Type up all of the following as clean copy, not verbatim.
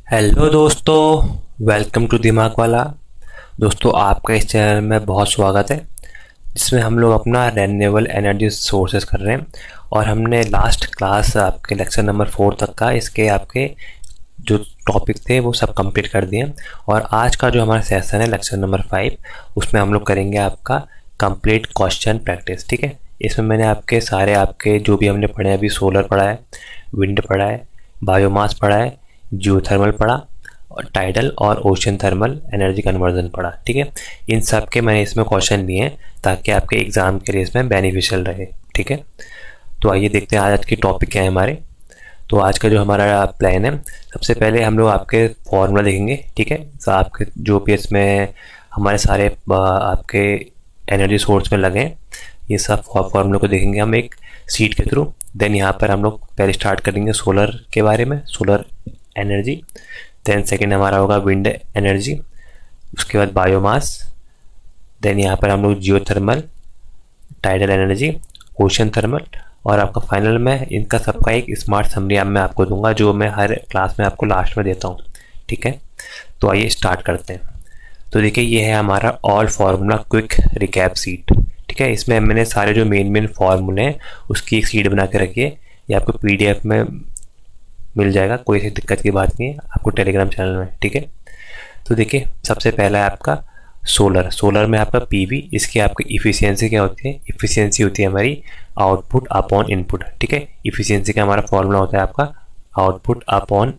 Hello दोस्तों, welcome to दिमाग वाला। दोस्तों, आपका इस चैनल में बहुत स्वागत है, जिसमें हम लोग अपना रिन्यूएबल एनर्जी सोर्सेज कर रहे हैं। और हमने लास्ट क्लास आपके लेक्चर नंबर 4 तक का इसके आपके जो टॉपिक थे वो सब कंप्लीट कर दिए। और आज का जो हमारा सेशन है लेक्चर नंबर 5, उसमें हम लोग करेंगे आपका कंप्लीट क्वेश्चन प्रैक्टिस। ठीक है, इसमें मैंने आपके सारे आपके जो भी हमने पढ़े हैं, अभी सोलर पढ़ा है, विंड पढ़ा है, बायोमास पढ़ा है, जियोथर्मल पढ़ा, और टाइडल और ओशन थर्मल एनर्जी कन्वर्जन पढ़ा। ठीक है, इन सब के मैंने इसमें क्वेश्चन लिए हैं ताकि आपके एग्जाम के लिए इसमें बेनिफिशियल रहे। ठीक है, तो आइए देखते हैं आज के टॉपिक क्या है हमारे। तो आज का जो हमारा प्लान है, सबसे पहले हम लोग आपके फॉर्मूला देखेंगे। ठीक है, तो आपके जो भी इसमें हमारे सारे आपके एनर्जी सोर्स में लगे हैं, ये सब फॉर्मूला को देखेंगे हम एक सीट के थ्रू। देन यहाँ पर हम लोग पहले स्टार्ट करेंगे सोलर के बारे में, सोलर एनर्जी। देन सेकेंड हमारा होगा विंड एनर्जी, उसके बाद बायोमास। देन यहाँ पर हम लोग geothermal, tidal energy, ocean thermal, और आपका फाइनल में इनका सबका एक स्मार्ट समरी मैं आपको दूंगा, जो मैं हर क्लास में आपको लास्ट में देता हूँ। ठीक है, तो आइए स्टार्ट करते हैं। तो देखिए, ये है हमारा all formula quick recap seat. ठीक है, इसमें मैंने सारे जो मेन फार्मूले हैं उसकी एक सीट बना के रखी है। ये आपको पीडीएफ में मिल जाएगा, कोई ऐसी दिक्कत की बात नहीं है आपको टेलीग्राम चैनल में। ठीक है, तो देखिए, सबसे पहला है आपका सोलर। सोलर में आपका पीवी, इसकी आपकी इफ़िशियंसी क्या होती है? इफ़िशियंसी होती है हमारी आउटपुट अपॉन इनपुट। ठीक है, इफ़िशियंसी का हमारा फॉर्मूला होता है आपका आउटपुट अपॉन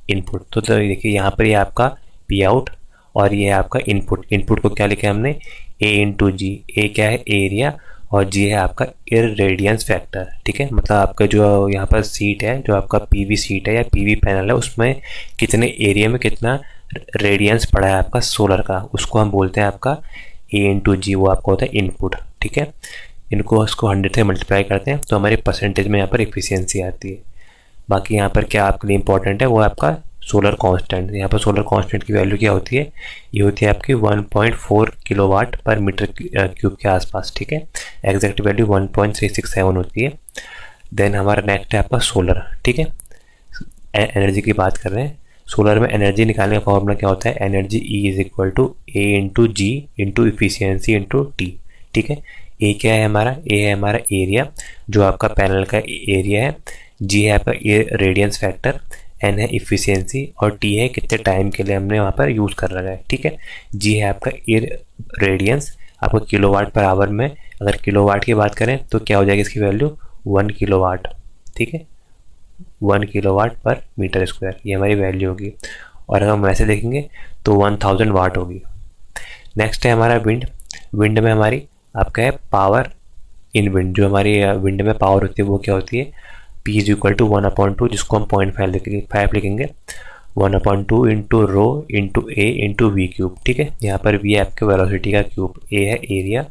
इनपुट। तो देखिए, यहाँ पर ये आपका पी आउट और ये है आपका इनपुट। इनपुट को क्या लिखा है हमने? ए इंटू जी। ए क्या है? एरिया, और जी है आपका इरेडियंस फैक्टर। ठीक है, मतलब आपका जो यहाँ पर सीट है, जो आपका पीवी सीट है या पीवी पैनल है, उसमें कितने एरिया में कितना रेडियंस पड़ा है आपका सोलर का, उसको हम बोलते हैं आपका ए इंटू जी। वो आपका होता है इनपुट। ठीक है, इनको उसको 100 से मल्टीप्लाई करते हैं तो हमारे परसेंटेज में यहाँ पर एफिशिएंसी आती है। बाकी यहाँ पर क्या आपके लिए इंपॉर्टेंट है, वो आपका सोलर कांस्टेंट। यहाँ पर सोलर कांस्टेंट की वैल्यू क्या होती है? ये होती है आपकी 1.4 किलोवाट पर मीटर क्यूब के आसपास। ठीक है, एग्जैक्ट वैल्यू 1.367 होती है। देन हमारा नेक्स्ट है आपका सोलर। ठीक है, एनर्जी की बात कर रहे हैं। सोलर में एनर्जी निकालने का फॉर्मूला क्या होता है? Energy E is equal to A into G into efficiency into T. ठीक है, ए क्या है हमारा? ए है हमारा एरिया, जो आपका पैनल का एरिया है। जी है आपका रेडियंस फैक्टर, एन है इफिशियंसी, और टी है कितने टाइम के लिए हमने वहाँ पर यूज़ कर रखा है। ठीक है, जी है आपका रेडियंस। आपका किलोवाट पर आवर में अगर किलोवाट की बात करें तो क्या हो जाएगी इसकी वैल्यू? 1 किलोवाट। ठीक है, 1 किलोवाट पर मीटर स्क्वायर, ये हमारी वैल्यू होगी। और अगर हम वैसे देखेंगे तो 1000 वाट होगी। नेक्स्ट है हमारा विंड। विंड में हमारी आपका है पावर इन विंड। जो हमारी विंड में पावर होती है वो क्या होती है? P इज इक्वल टू 1/2, जिसको हम 0.5 लिखेंगे। 1/2 into rho into A into V cube. ठीक है, यहाँ पर वी है आपके वेलोसिटी का क्यूब, ए है एरिया,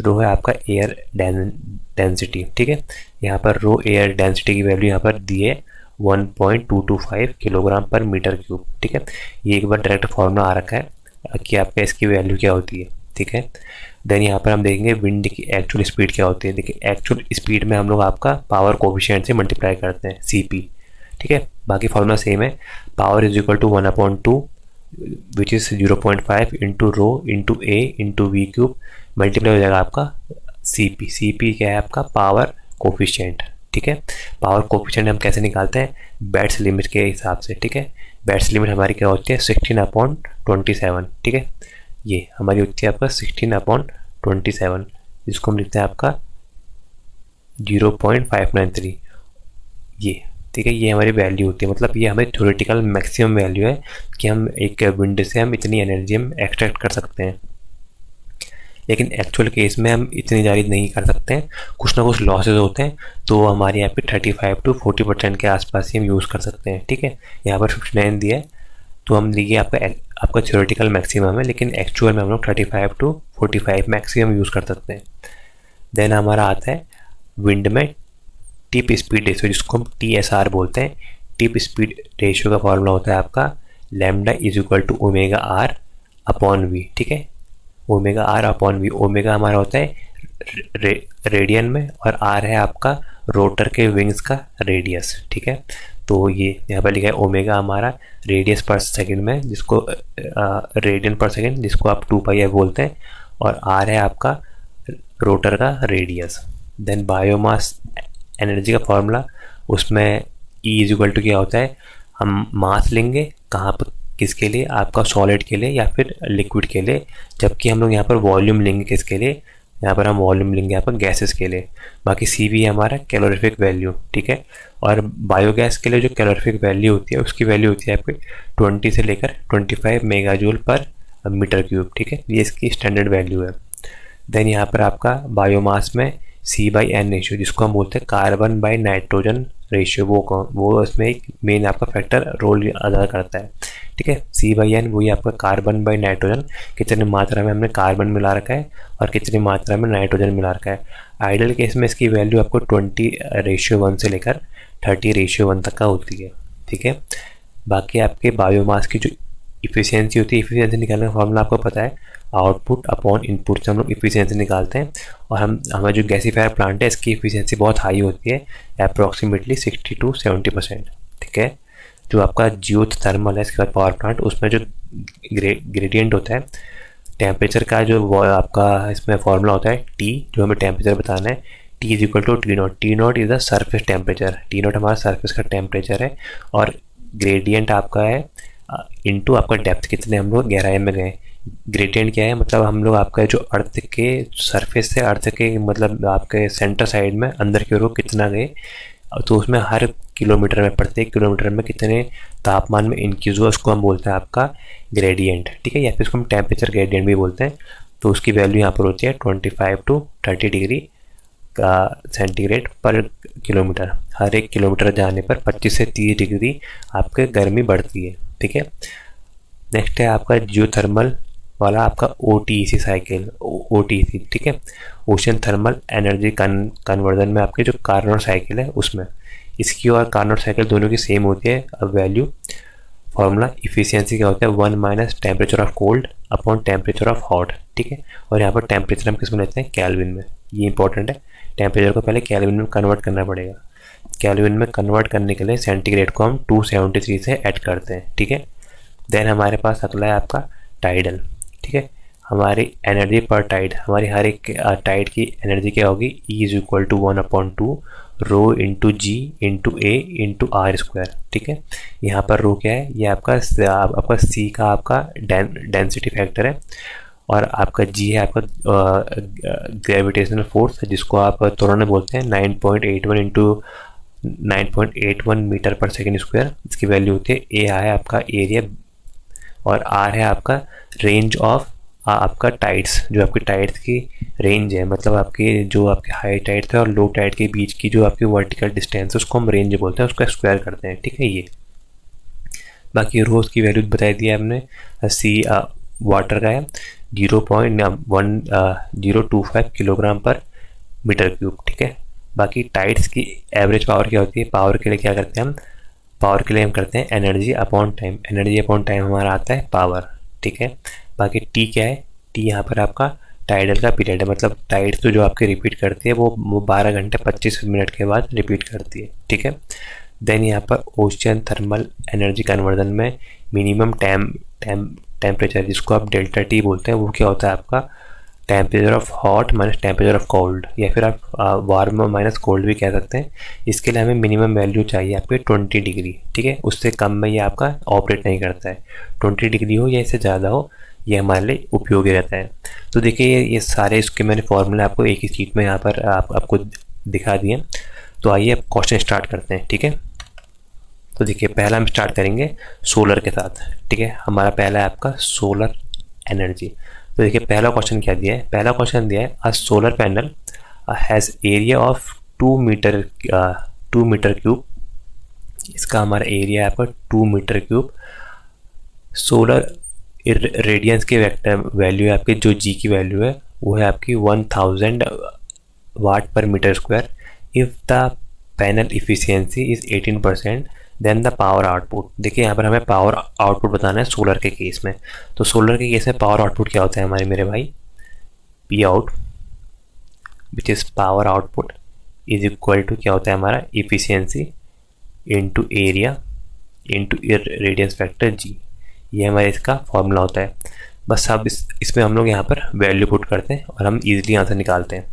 रो है आपका एयर डेंसिटी। ठीक है, यहाँ पर रो एयर डेंसिटी की वैल्यू यहाँ पर दी है 1.225 किलोग्राम पर मीटर क्यूब। ठीक है, ये एक बार डायरेक्ट फॉर्मूला आ रखा है कि आपका इसकी वैल्यू क्या होती है। ठीक है, देन यहाँ पर हम देखेंगे विंड की एक्चुअल स्पीड क्या होती है। देखिए, एक्चुअल स्पीड में हम लोग आपका पावर कोफिशिएंट से मल्टीप्लाई करते हैं, CP। ठीक है, बाकी फॉर्मूला सेम है। Power is equal to 1/2 which is 0.5 into rho into A into V cube, multiply हो जाएगा आपका CP। CP क्या है आपका? Power coefficient. ठीक है, पावर कोफिशिएंट हम कैसे निकालते हैं? बेट्स लिमिट के हिसाब से। ठीक है, बेट्स लिमिट हमारी क्या होती है? 16/27। ठीक है, ये हमारी होती है आपका 16/27, जिसको हम लिखते हैं आपका 0.593। ये ठीक है, ये हमारी वैल्यू होती है। मतलब ये हमारी थ्योरेटिकल मैक्सिमम वैल्यू है कि हम एक विंड से हम इतनी एनर्जी हम एक्सट्रैक्ट कर सकते हैं। लेकिन एक्चुअल केस में हम इतनी ज़्यादा नहीं कर सकते हैं, कुछ ना कुछ लॉसेज होते हैं, तो हमारे यहाँ पे 35 to 40% के आसपास ही हम यूज़ कर सकते हैं। ठीक है, यहाँ पर 59 दिया है, तो हम देखिए आपका थ्योरेटिकल मैक्सिमम है, लेकिन एक्चुअल में हम लोग 35 to 45 मैक्सिमम यूज़ कर सकते हैं। देन हमारा आता है विंड में टिप स्पीड रेशियो, जिसको हम TSR बोलते हैं। टिप स्पीड रेशियो का फॉर्मूला होता है आपका lambda is equal to omega R upon V. ठीक है, omega R upon V. Omega हमारा होता है रेडियन में, और आर है आपका रोटर के विंग्स का रेडियस। ठीक है, तो ये यहाँ पर लिखा है ओमेगा हमारा रेडियस पर सेकंड में, जिसको रेडियन पर सेकंड, जिसको आप 2π बोलते हैं, और आर है आपका रोटर का रेडियस। देन बायोमास एनर्जी का फॉर्मूला, उसमें ई इज इक्वल टू क्या होता है, हम मास लेंगे कहाँ पर, किसके लिए, आपका सॉलिड के लिए या फिर लिक्विड के लिए, जबकि हम लोग यहाँ पर वॉल्यूम लेंगे किसके लिए, यहाँ पर हम वॉल्यूम लेंगे यहाँ पर गैसेस के लिए। बाकी सी भी है हमारा कैलोरीफिक वैल्यू, ठीक है। और बायोगैस के लिए जो कैलोरीफिक वैल्यू होती है उसकी वैल्यू होती है आपकी 20 से लेकर 25 मेगाजूल पर मीटर क्यूब, ठीक है। ये इसकी स्टैंडर्ड वैल्यू है। देन यहाँ पर आपका बायोमास में C/N रेशियो, जिसको हम बोलते हैं कार्बन बाई नाइट्रोजन रेशियो, वो इसमें एक मेन आपका फैक्टर रोल अदा करता है, ठीक है। C/N वही आपका कार्बन बाई नाइट्रोजन, कितनी मात्रा में हमने कार्बन मिला रखा है और कितनी मात्रा में नाइट्रोजन मिला रखा है। आइडियल केस में इसकी वैल्यू आपको 20:1 से लेकर 30:1 तक का होती है, ठीक है। बाकी आपके बायोमास की जो इफ़िशियंसी होती है, इफ़िशियंसी निकालने का फॉर्मूला आपको पता है, आउटपुट अपॉन इनपुट से हम लोग इफ़िशियंसी निकालते हैं। और हमारा जो गैसीफायर प्लांट है इसकी इफ़िशियंसी बहुत हाई होती है, अप्रॉक्सीमेटली 60 to 70%, ठीक है। जो आपका जियो थर्मल है इसके बाद पावर प्लांट, उसमें जो ग्रेडियंट होता है टेम्परेचर का, जो वो आपका इसमें फॉर्मूला होता है टी, जो हमें टेम्परेचर बताना है, T is equal to T0। T0 is the surface temperature, T0 हमारा सरफेस का टेम्परेचर है, और ग्रेडियंट आपका है इनटू आपका डेप्थ, कितने हम लोग गहराई में गए। ग्रेडियंट क्या है, मतलब हम लोग आपका जो अर्थ के सरफेस से अर्थ के मतलब आपके सेंटर साइड में अंदर की ओर कितना गए, तो उसमें हर किलोमीटर में, प्रत्येक किलोमीटर में कितने तापमान में इंक्रीज हुआ, उसको हम बोलते हैं आपका ग्रेडियंट, ठीक है। या फिर उसको हम टेम्परेचर ग्रेडियंट भी बोलते हैं। तो उसकी वैल्यू यहाँ पर होती है 25 to 30 डिग्री का सेंटीग्रेड पर किलोमीटर। हर एक किलोमीटर जाने पर 25 से 30 डिग्री आपके गर्मी बढ़ती है, ठीक है। नेक्स्ट है आपका जियोथर्मल वाला आपका OTEC साइकिल, OTEC, ठीक है, ओशन थर्मल एनर्जी कन्वर्जन में आपके जो कार्नोट साइकिल है उसमें, इसकी और कार्नोट साइकिल दोनों की सेम होती है। अब वैल्यू फॉर्मूला इफिशियंसी क्या होता है, 1 - temperature of cold upon temperature of hot, ठीक है। और यहाँ पर टेम्परेचर हम किस में लेते हैं, केल्विन में, ये इंपॉर्टेंट है। टेम्परेचर को पहले केल्विन में कन्वर्ट करना पड़ेगा। केल्विन में कन्वर्ट करने के लिए सेंटीग्रेड को हम 273 से ऐड करते हैं, ठीक है। देन हमारे पास अगला है आपका टाइडल, ठीक है। हमारी एनर्जी पर टाइड, हमारी हर एक टाइड की एनर्जी क्या होगी, E is equal to 1/2 rho into G into A into R square, ठीक है। यहाँ पर रो क्या है, ये आपका सी का आपका डेंसिटी फैक्टर है, और आपका जी है आपका ग्रेविटेशनल फोर्स, जिसको आप त्वरण बोलते हैं, 9.81 इंटू 9.81 मीटर पर सेकेंड स्क्वायर। इसकी वैल्यू होती है, ए है आपका एरिया, और आर है आपका रेंज ऑफ आपका टाइड्स, जो आपकी टाइड्स की रेंज है, मतलब आपकी जो आपके हाई टाइड थे और लो टाइड के बीच की जो आपकी वर्टिकल डिस्टेंस है उसको हम रेंज बोलते हैं, उसको स्क्वायर करते हैं, ठीक है। ये बाकी रोज की वैल्यू बताई दी है हमने। सी वाटर का है 0.1025 किलोग्राम पर मीटर क्यूब, ठीक है। बाकी टाइड्स की एवरेज पावर क्या होती है, पावर के लिए क्या करते हैं हम, पावर के लिए हम करते हैं energy upon time, energy upon time हमारा आता है पावर, ठीक है। बाकी टी क्या है, टी यहाँ पर आपका टाइडल का पीरियड है, मतलब टाइड तो जो आपकी रिपीट करती है वो 12 घंटे 25 मिनट के बाद रिपीट करती है, ठीक है। देन यहाँ पर ओशन थर्मल एनर्जी कन्वर्जन में मिनिमम टेम्परेचर, जिसको आप डेल्टा टी बोलते हैं, वो क्या होता है आपका temperature of hot minus temperature of cold, या फिर आप वार्म माइनस कोल्ड भी कह सकते हैं। इसके लिए हमें मिनिमम वैल्यू चाहिए आपके 20 डिग्री, ठीक है। उससे कम में ये आपका ऑपरेट नहीं करता है, 20 डिग्री हो या इससे ज़्यादा हो, ये हमारे लिए उपयोगी रहता है। तो देखिए ये सारे इसके मैंने फॉर्मूले आपको एक ही शीट में यहाँ पर आपको दिखा दिए। तो आइए अब क्वेश्चन स्टार्ट करते हैं, ठीक है। तो देखिए पहला हम स्टार्ट करेंगे सोलर के साथ, ठीक है। हमारा पहला है आपका सोलर एनर्जी। तो देखिए पहला क्वेश्चन क्या दिया है, पहला क्वेश्चन दिया है a solar panel has area of 2 metre cube. इसका हमारा एरिया है आपका 2 मीटर क्यूब। सोलर रेडियंस के वेक्टर वैल्यू है आपकी, जो जी की वैल्यू है वो है आपकी 1000 watt per metre square. If the panel efficiency is 18% then the power output. देखिए यहाँ पर हमें पावर आउटपुट बताना है सोलर के केस में। तो सोलर के केस में पावर आउटपुट क्या होता है हमारे मेरे भाई, P out which is power output is equal to क्या होता है हमारा efficiency into area into radiance factor G, ये हमारे इसका फॉर्मूला होता है। बस अब इसमें हम लोग यहाँ पर वैल्यू पुट करते हैं और हम इजीली आंसर निकालते हैं।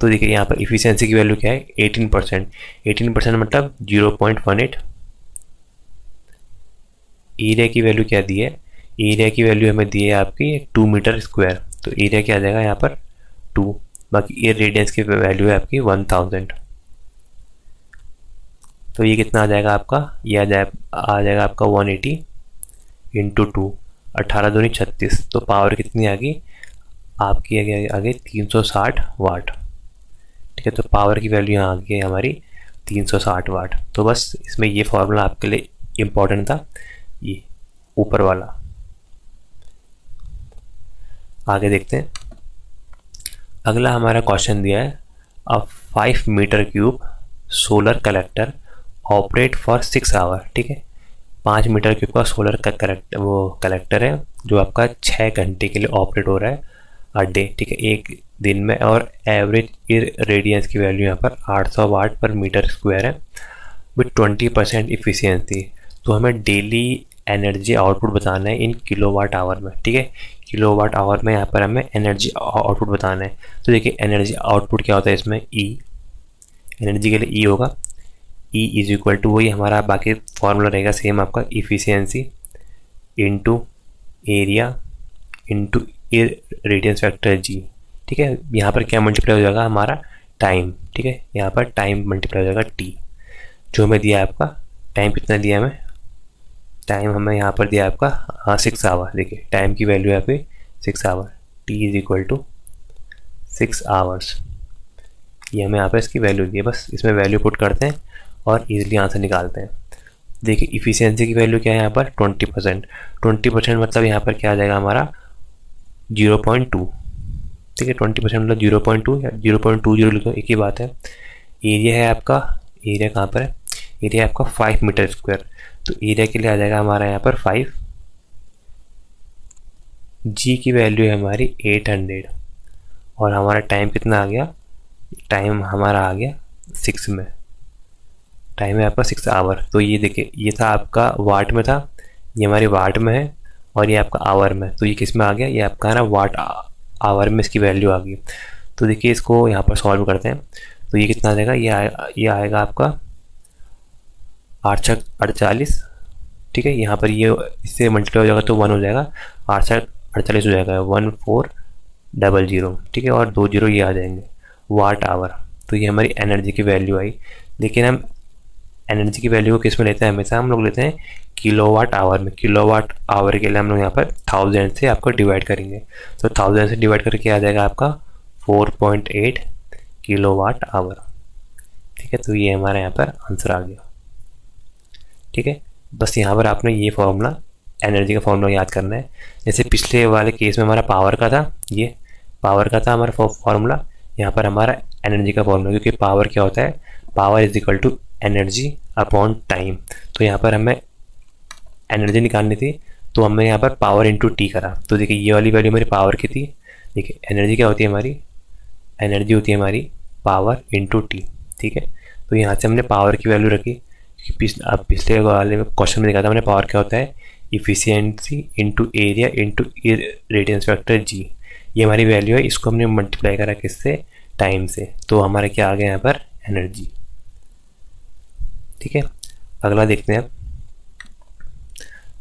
तो देखिए यहाँ पर इफिशियंसी की वैल्यू क्या है 18%। 18% मतलब 0.18। एरिया की वैल्यू क्या दी है, एरिया की वैल्यू हमें दी है आपकी 2 मीटर स्क्वायर, तो एरिया क्या आ जाएगा यहाँ पर 2। बाकी एयर रेडियंस की वैल्यू है आपकी 1000। तो ये कितना आ जाएगा आपका, ये आ जाएगा आपका 180 इंटू 2, 18 दूनी 36। तो पावर कितनी आ गई आपकी, आगे 360 वाट। ठीक है, तो पावर की वैल्यू यहाँ आ गई हमारी 360 वाट। तो बस इसमें ये फॉर्मूला आपके लिए इम्पोर्टेंट था, ये ऊपर वाला। आगे देखते हैं। अगला हमारा क्वेश्चन दिया है, a 5 metre cube solar collector operate for 6 hour. ठीक है, 5 मीटर क्यूब का सोलर का कलेक्टर है जो आपका 6 घंटे के लिए ऑपरेट हो रहा है अ डे। ठीक है, एक दिन में, और एवरेज रेडियंस की वैल्यू यहाँ पर 800 वाट पर मीटर स्क्वायर है विथ 20% इफिशियंसी। तो हमें डेली एनर्जी आउटपुट बताना है इन किलोवाट आवर में। ठीक है, किलोवाट आवर में यहाँ पर हमें एनर्जी आउटपुट बताना है। तो देखिए एनर्जी आउटपुट क्या होता है इसमें, ई, एनर्जी के लिए ई होगा, ई इज इक्वल टू वही हमारा बाकी फॉर्मूला रहेगा सेम आपका, efficiency into area into radiance factor G. ठीक है, यहाँ पर क्या मल्टीप्लाई हो जाएगा हमारा टाइम। ठीक है, यहाँ पर टाइम मल्टीप्लाई हो जाएगा टी, जो हमें दिया है आपका टाइम कितना दिया हमें, टाइम हमें यहाँ पर दिया आपका 6 आवर। देखिए टाइम की वैल्यू है आपकी 6 hour, T is equal to 6 hours. ये हमें यहाँ पर इसकी वैल्यू दी है, बस इसमें वैल्यू पुट करते हैं और इजीली आंसर निकालते हैं। देखिए इफिशियंसी की वैल्यू क्या है यहाँ पर 20%। 20% मतलब यहाँ पर क्या आ जाएगा हमारा 0.2। ठीक है, 20% मतलब 0.2 या 0.20 लिखो, एक ही बात है। एरिया है आपका, एरिया कहाँ पर है, एरिया आपका 5 मीटर स्क्वायर, तो एरिया के लिए आ जाएगा हमारा यहाँ पर 5। जी की वैल्यू है हमारी 800 और हमारा टाइम कितना आ गया, टाइम हमारा आ गया 6 में, टाइम है आपका 6 आवर। तो ये देखिए ये था आपका वाट में था, ये हमारी वाट में है और ये आपका आवर में, तो ये किस में आ गया, ये आपका ना वाट आवर में इसकी वैल्यू आ गई। तो देखिए इसको यहाँ पर सॉल्व करते हैं, तो ये कितना आ जाएगा, ये आएगा आपका 8×48। ठीक है, यहाँ पर ये इससे मल्टीप्लाई हो जाएगा तो 1 हो जाएगा, 8×48 हो जाएगा 1400। ठीक है, और 2 जीरो ये आ जाएंगे, वाट आवर। तो ये हमारी एनर्जी की वैल्यू आई। लेकिन हम एनर्जी की वैल्यू को किस में लेते हैं, हमेशा हम लोग लेते हैं किलोवाट आवर में। किलोवाट आवर के लिए हम लोग यहाँ पर 1000 से आपको डिवाइड करेंगे, तो 1000 से डिवाइड करके आ जाएगा आपका 4.8 किलोवाट आवर। ठीक है, तो ये हमारा यहाँ पर आंसर आ गया। ठीक है, बस यहाँ पर आपने ये फॉर्मूला, एनर्जी का फॉर्मूला याद करना है। जैसे पिछले वाले केस में हमारा पावर का था, ये पावर का था हमारा फॉर्मूला, यहाँ पर हमारा एनर्जी का फॉर्मूला, क्योंकि पावर क्या होता है, power is equal to energy upon time. तो यहाँ पर हमें एनर्जी निकालनी थी, तो हमने यहाँ पर पावर इंटू टी करा। तो देखिए ये वाली वैल्यू हमारी पावर की थी। देखिए एनर्जी क्या होती है हमारी, एनर्जी होती है हमारी पावर इंटू टी। ठीक है, तो यहाँ से हमने पावर की वैल्यू रखी, पिछले वाले क्वेश्चन में देखा था हमने पावर क्या होता है, efficiency into area into radiance factor G. ये हमारी वैल्यू है, इसको हमने मल्टीप्लाई करा किससे, टाइम से, तो हमारा क्या आ गया यहाँ पर एनर्जी। ठीक है, अगला देखते हैं।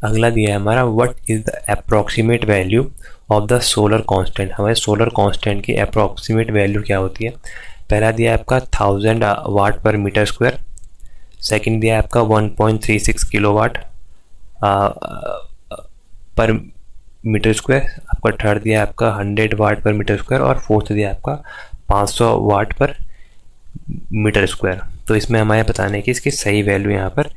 अगला दिया है हमारा, what is the approximate value of the solar constant. हमारे सोलर कांस्टेंट की अप्रोक्सीमेट वैल्यू क्या होती है। पहला दिया है आपका 1000 watt per metre square, second दिया है आपका 1.36 किलोवाट पर मीटर स्क्वायर, आपका थर्ड दिया है आपका 100 वाट पर मीटर स्क्वायर, और फोर्थ दिया है आपका 500 वाट पर मीटर स्क्वायर। तो इसमें हमारे बताना है कि इसकी सही वैल्यू यहाँ पर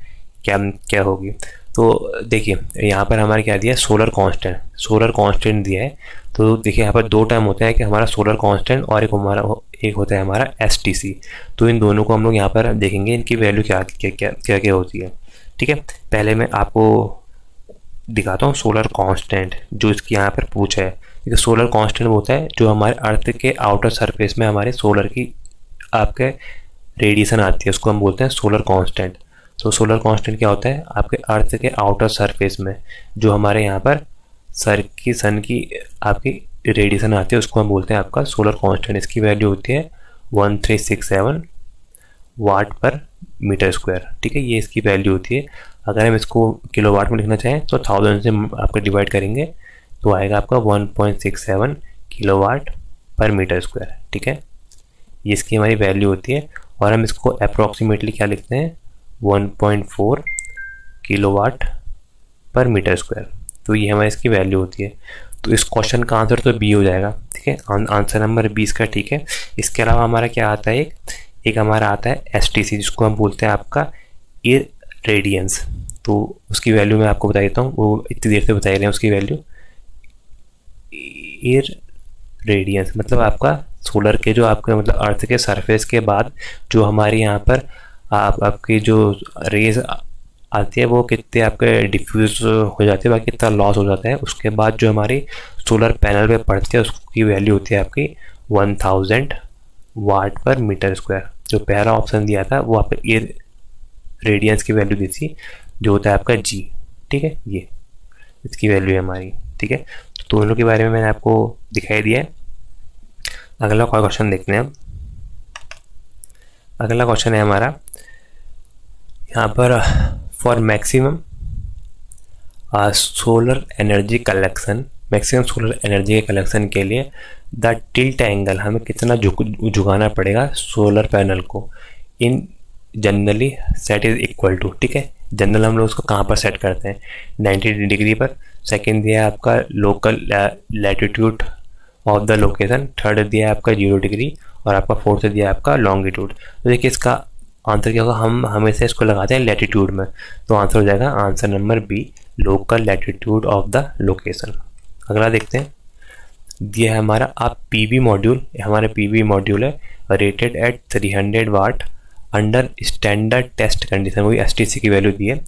क्या क्या होगी। तो देखिए यहाँ पर हमारा क्या दिया है, सोलर कांस्टेंट दिया है। तो देखिए यहाँ पर दो टर्म होता है कि हमारा सोलर कांस्टेंट और एक होता है हमारा STC। तो इन दोनों को हम लोग यहाँ पर देखेंगे, इनकी वैल्यू क्या क्या क्या क्या होती है। ठीक है, पहले मैं आपको दिखाता हूँ सोलर कांस्टेंट जो इसकी यहाँ पर पूछा है। देखिए सोलर कांस्टेंट होता है जो हमारे अर्थ के आउटर सरफेस में हमारे सोलर की आपके रेडिएशन आती है, उसको हम बोलते हैं सोलर कांस्टेंट। तो सोलर कांस्टेंट क्या होता है, आपके अर्थ के आउटर सरफेस में जो हमारे यहाँ पर सन की आपकी रेडिएशन आती है उसको हम बोलते हैं आपका सोलर कांस्टेंट। इसकी वैल्यू होती है 1367 वाट पर मीटर स्क्वायर। ठीक है, ये इसकी वैल्यू होती है। अगर हम इसको किलोवाट में लिखना चाहें तो 1000 से आपको डिवाइड करेंगे तो आएगा आपका 1.67 किलोवाट पर मीटर स्क्वायर। ठीक है, ये इसकी हमारी वैल्यू होती है। और हम इसको अप्रॉक्सीमेटली क्या लिखते हैं, 1.4 किलोवाट पर मीटर स्क्वायर। तो ये हमारी इसकी वैल्यू होती है। तो इस क्वेश्चन का आंसर तो बी हो जाएगा। ठीक है, आंसर नंबर 20 का। ठीक है, इसके अलावा हमारा क्या आता है, एक हमारा आता है एसटीसी, जिसको हम बोलते हैं आपका ईयर रेडियंस। तो उसकी वैल्यू मैं आपको बता देता हूँ, वो इतनी देर से बता रहे हैं उसकी वैल्यू। ईयर रेडियंस मतलब आपका सोलर के जो आपके मतलब अर्थ के सरफेस के बाद जो हमारे यहाँ पर आपकी जो रेज आती है वो कितने आपके डिफ्यूज हो जाते हैं, बाकी कितना लॉस हो जाता है। उसके बाद जो हमारी सोलर पैनल पे पड़ती है उसकी वैल्यू होती है आपकी 1000 वाट पर मीटर स्क्वायर। जो पहला ऑप्शन दिया था वो आपका ईयर रेडियंस की वैल्यू दी थी, जो होता है आपका जी। ठीक है, ये इसकी वैल्यू है हमारी। ठीक है, तो दोनों के बारे में मैंने आपको दिखाई दिया है। अगला क्वेश्चन देखते हैं हम। अगला क्वेश्चन है हमारा यहाँ पर, for maximum solar energy collection, maximum solar energy के कलेक्शन के लिए द टिल्ट एंगल, हमें कितना झुकाना पड़ेगा सोलर पैनल को, in generally set is equal to. ठीक है, जनरल हम लोग उसको कहाँ पर सेट करते हैं, 90 डिग्री पर। सेकंड दिया है आपका local latitude of the location. Third दिया है आपका 0 डिग्री और आपका फोर्थ दिया है आपका लॉन्गिट्यूड। तो देखिए इसका आंसर क्या होगा, हम हमेशा इसको लगाते हैं लैटिट्यूड में, तो आंसर हो जाएगा answer number B, local latitude of the location. अगला देखते हैं, दिया है हमारा आप पीवी मॉड्यूल, हमारे पीवी मॉड्यूल है rated at 300 watt under standard test condition, वही एसटीसी की वैल्यू दी है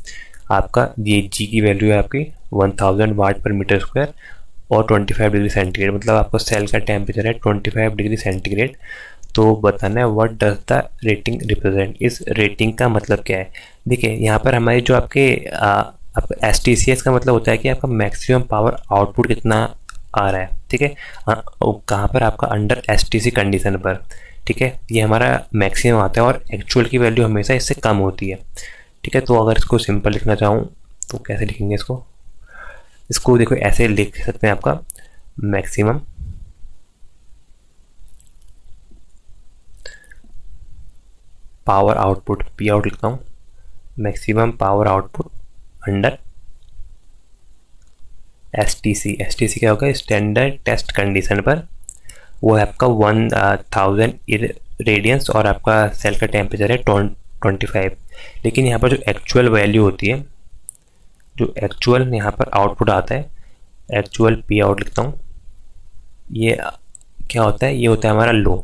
आपका। ये जी की वैल्यू है आपकी 1000 वाट पर मीटर स्क्वायर और 25 डिग्री सेंटीग्रेड, मतलब आपको सेल का टेम्परेचर है 25 डिग्री सेंटीग्रेड। तो बताना है what does the rating represent, इस रेटिंग का मतलब क्या है। देखिए यहाँ पर हमारे जो आपके आपका एसटीसीएस का मतलब होता है कि आपका मैक्सिमम पावर आउटपुट कितना आ रहा है। ठीक है, कहाँ पर आपका अंडर एसटीसी कंडीशन पर। ठीक है, ये हमारा मैक्सिमम आता है और एक्चुअल की वैल्यू हमेशा इससे कम होती है। ठीक है, तो अगर इसको सिंपल लिखना चाहूँ तो कैसे लिखेंगे इसको, इसको देखो ऐसे लिख सकते हैं आपका maximum power output, P out लिखता हूँ, maximum power output under STC. STC क्या होगा, स्टैंडर्ड टेस्ट कंडीशन पर, वो है आपका 1000 रेडियंस और आपका सेल का टेम्परेचर है 25। लेकिन यहाँ पर जो एक्चुअल वैल्यू होती है, जो एक्चुअल यहाँ पर आउटपुट आता है, एक्चुअल पी आउट लिखता हूँ, ये क्या होता है, ये होता है हमारा लो,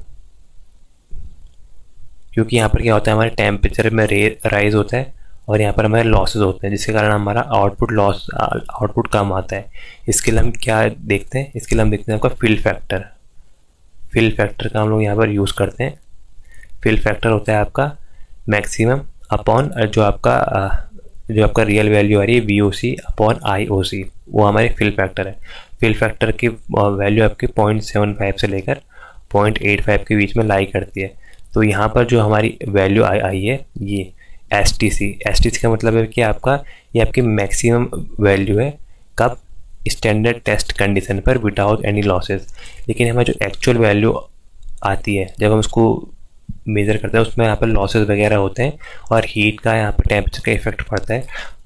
क्योंकि यहाँ पर क्या होता है हमारे टेम्परेचर में राइज होता है और यहाँ पर हमारे लॉसेज होते हैं, जिसके कारण हमारा आउटपुट कम आता है। इसके लिए हम क्या देखते हैं, इसके लिए हम देखते हैं आपका फिल फैक्टर। फिल फैक्टर का हम लोग यहाँ पर यूज़ करते हैं। फिल फैक्टर होता है आपका मैक्सिमम अपॉन जो आपका रियल वैल्यू आ रही है VOC अपॉन IOC, वो हमारे फिल फैक्टर है। फिल फैक्टर की वैल्यू आपकी 0.75 से लेकर 0.85 के बीच में लाई करती है। तो यहाँ पर जो हमारी वैल्यू आई है ये एसटीसी का मतलब है कि आपका ये आपकी मैक्सिमम वैल्यू है, कब, स्टैंडर्ड टेस्ट कंडीशन पर विदाउट एनी लॉसेस। लेकिन हमें जो एक्चुअल वैल्यू आती है जब हम उसको मेज़र करते हैं उसमें यहाँ पर लॉसेस वगैरह होते हैं और हीट का यहाँ पर टेम्परेचर का इफेक्ट पड़ता है,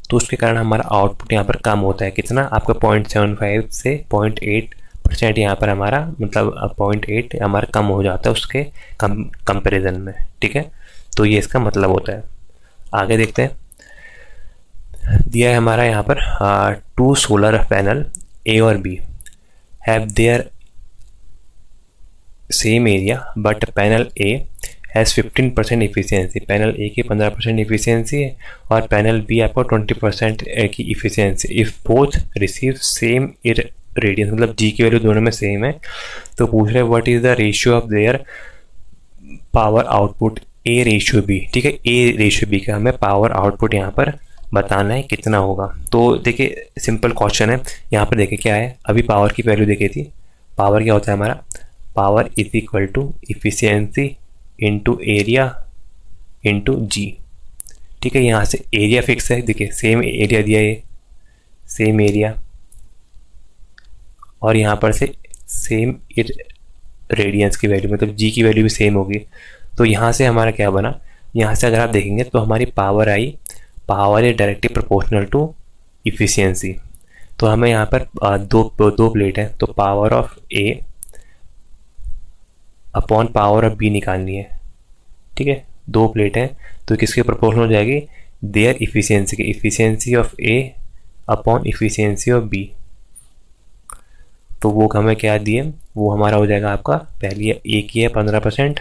तो उसके कारण हमारा आउटपुट यहाँ पर कम होता है। कितना, आपका 0.75 से 0.8% यहाँ पर हमारा मतलब 0.8 हमारा कम हो जाता है उसके कंपेरिजन में। ठीक है, तो ये इसका मतलब होता है। आगे देखते हैं, दिया है हमारा यहाँ पर 2 सोलर पैनल ए और B have their same area but panel A has 15% efficiency. Panel A की 15% इफिशियंसी है और पैनल बी आपको 20% की efficiency. If both receive same radiance, मतलब जी की वैल्यू दोनों में सेम है, तो पूछ रहे what is the ratio of their power output A ratio B, ठीक है, ए रेशियो बी का हमें पावर आउटपुट यहाँ पर बताना है कितना होगा। तो देखिए सिंपल क्वेश्चन है, यहाँ पर देखिए क्या है, अभी पावर की वैल्यू देखी थी। पावर क्या होता है हमारा, power is equal to efficiency into area into G, ठीक है। यहाँ से एरिया फिक्स है, देखिए सेम एरिया दिया है, सेम एरिया, और यहाँ पर से सेम रेडियंस की वैल्यू, मतलब जी की वैल्यू भी सेम होगी। तो यहाँ से हमारा क्या बना, यहाँ से अगर आप देखेंगे तो हमारी पावर आई, power is directly proportional to efficiency. तो हमें यहाँ पर दो प्लेट है, तो power of A upon power of B निकालनी है, ठीक है। दो प्लेट है तो किसके प्रोपोर्शनल हो जाएगी, देयर इफिशियंसी के, efficiency of A upon efficiency of B. तो वो हमें क्या दिए, वो हमारा हो जाएगा आपका, पहली ए की है 15%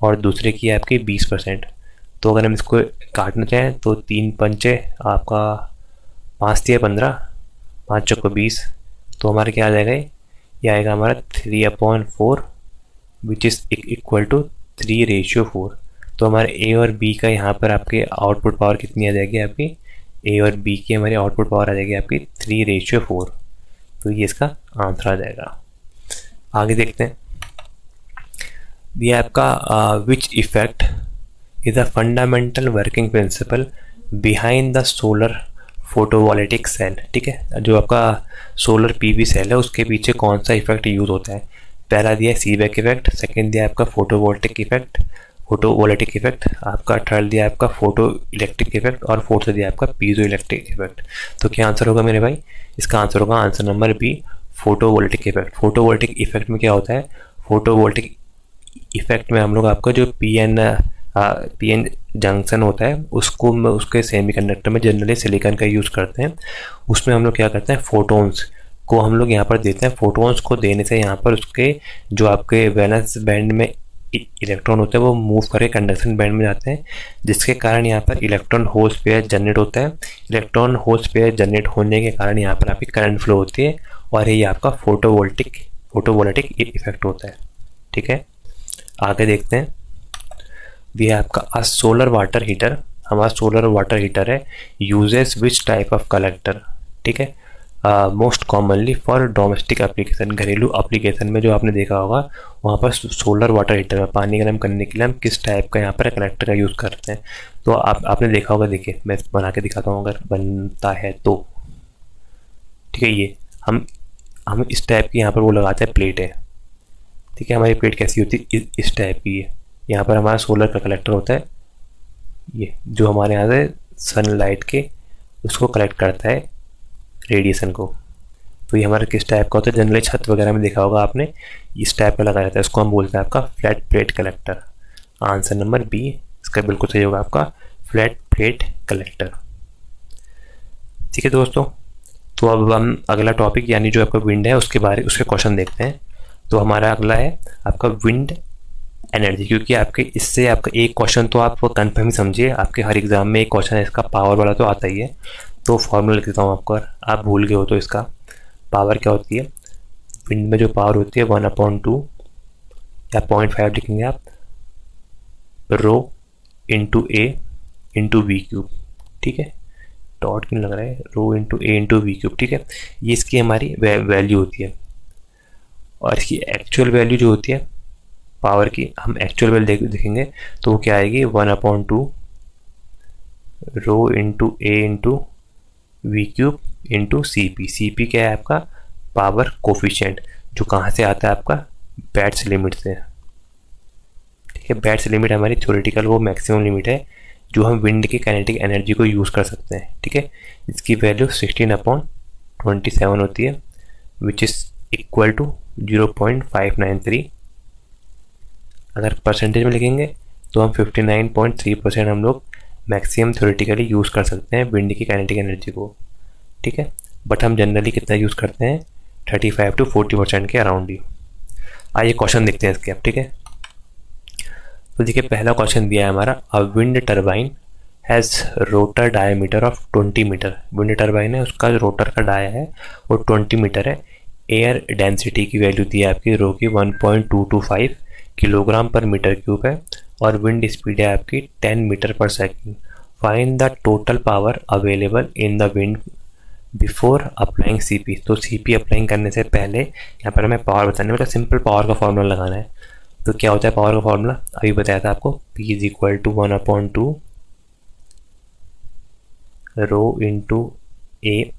और दूसरे की है आपकी 20%। तो अगर हम इसको काटना चाहें तो 3 पंचे आपका 5 दिए 15, 5 चौको 20, तो हमारा क्या आ जाएगा, ये आएगा हमारा 3/4 विच इज़ इक्वल टू 3:4। तो हमारे ए और बी का यहाँ पर आपके आउटपुट पावर कितनी आ जाएगी, आपकी ए और बी की हमारी आउटपुट पावर आ जाएगी आपकी 3:4। तो ये इसका आंसर आ जाएगा। आगे देखते हैं, ये आपका which effect is a fundamental working principle behind the solar photovoltaic cell, ठीक है। जो आपका सोलर पीवी सेल है उसके पीछे कौन सा इफेक्ट यूज होता है। पहला दिया है सीबेक इफेक्ट, सेकंड दिया आपका फोटोवोल्टिक इफेक्ट, फोटोवोल्टिक इफेक्ट आपका, थर्ड दिया आपका फोटो इलेक्ट्रिक इफेक्ट, और फोर्थ दिया आपका पीजो इलेक्ट्रिक इफेक्ट। तो क्या आंसर होगा मेरे भाई, इसका आंसर होगा answer number B, photovoltaic effect. Photovoltaic effect में क्या होता है, फोटोवोल्टिक इफेक्ट में हम लोग आपका जो पी एन जंक्शन होता है उसको उसके सेमीकंडक्टर में जनरली सिलिकॉन का यूज़ करते हैं। उसमें हम लोग क्या करते हैं, फोटोन्स को हम लोग यहाँ पर देते हैं। फोटोन्स को देने से यहाँ पर उसके जो आपके वैलेंस बैंड में इलेक्ट्रॉन होते हैं वो मूव करके कंडक्शन बैंड में जाते हैं, जिसके कारण यहाँ पर इलेक्ट्रॉन होल पेयर जनरेट होता है। इलेक्ट्रॉन होल पेयर जनरेट होने के कारण यहाँ पर आपकी करंट फ्लो होती है, और ये आपका फोटोवोल्टिक इफेक्ट होता है, ठीक है। आगे देखते हैं, ये आपका सोलर वाटर हीटर, हमारा सोलर वाटर हीटर है, uses which type of collector, ठीक है। Most commonly for domestic application, घरेलू एप्लीकेशन में जो आपने देखा होगा वहाँ पर सोलर वाटर हीटर में पानी गर्म करने के लिए हम किस टाइप का यहाँ पर कलेक्टर का यूज़ करते हैं। तो आपने देखा होगा, देखिए मैं बना के दिखाता हूँ अगर बनता है तो, ठीक है। ये हम इस टाइप की यहाँ पर वो लगाते हैं, प्लेट है, ठीक है। हमारी प्लेट कैसी होती है, इस टाइप की है। यहाँ पर हमारा सोलर का कलेक्टर होता है, ये जो हमारे यहाँ से सनलाइट के उसको कलेक्ट करता है रेडिएशन को। तो ये हमारा किस टाइप का होता है, जनरली छत वगैरह में देखा होगा आपने, इस टाइप का लगाया जाता है, इसको हम बोलते हैं आपका flat plate collector. Answer number B इसका बिल्कुल सही होगा, आपका फ्लैट प्लेट कलेक्टर, ठीक है दोस्तों। तो अब हम अगला टॉपिक यानी जो आपका विंड है उसके क्वेश्चन देखते हैं। तो हमारा अगला है आपका विंड एनर्जी, क्योंकि आपके इससे आपका एक क्वेश्चन तो आप कन्फर्म ही समझिए, आपके हर एग्जाम में एक क्वेश्चन है इसका पावर वाला तो आता ही है। तो फॉर्मूला लिख देता हूँ आपको, आप भूल गए हो तो इसका पावर क्या होती है, विंड में जो पावर होती है 1/2 या 0.5 लिखेंगे आप, rho into A into V cube, ठीक है। डॉट क्यों लग रहा है, rho into A into V cube, ठीक है। ये इसकी हमारी वैल्यू होती है, और इसकी एक्चुअल वैल्यू जो होती है पावर की, हम एक्चुअल वैल्यू देखेंगे तो वो क्या आएगी, 1/2 rho into A into V cube into C P. C P क्या है आपका, पावर कोफिशिएंट, जो कहाँ से आता है आपका, बैट्स लिमिट से, ठीक है। बैट्स लिमिट हमारी थ्योरेटिकल वो मैक्सिमम लिमिट है जो हम विंड की काइनेटिक एनर्जी को यूज़ कर सकते हैं, ठीक है। इसकी वैल्यू 16/27 होती है, विच इज़ इक्वल टू 0.593। अगर परसेंटेज में लिखेंगे तो हम 59.3% हम लोग मैक्सिमम थ्योरेटिकली यूज़ कर सकते हैं विंड की काइनेटिक एनर्जी को, ठीक है। बट हम जनरली कितना यूज़ करते हैं, 35 to 40% के अराउंड ही। आइए क्वेश्चन देखते हैं इसके अब, ठीक है। तो देखिए पहला क्वेश्चन दिया है हमारा, a wind turbine has rotor diameter of 20 metre. Wind turbine है, उसका जो रोटर का डाया है वो 20 मीटर है। एयर डेंसिटी की वैल्यू दी है आपकी रो की 1.225 किलोग्राम पर मीटर क्यूब है, और विंड स्पीड है आपकी 10 मीटर पर second. Find the total power available in the wind before applying CP. तो सीपी अप्लाइंग करने से पहले यहाँ पर हमें पावर बताने, मतलब सिंपल पावर का फॉर्मूला लगाना है। तो क्या होता है पावर का फॉर्मूला, अभी बताया था आपको, P is equal to 1/2 rho into A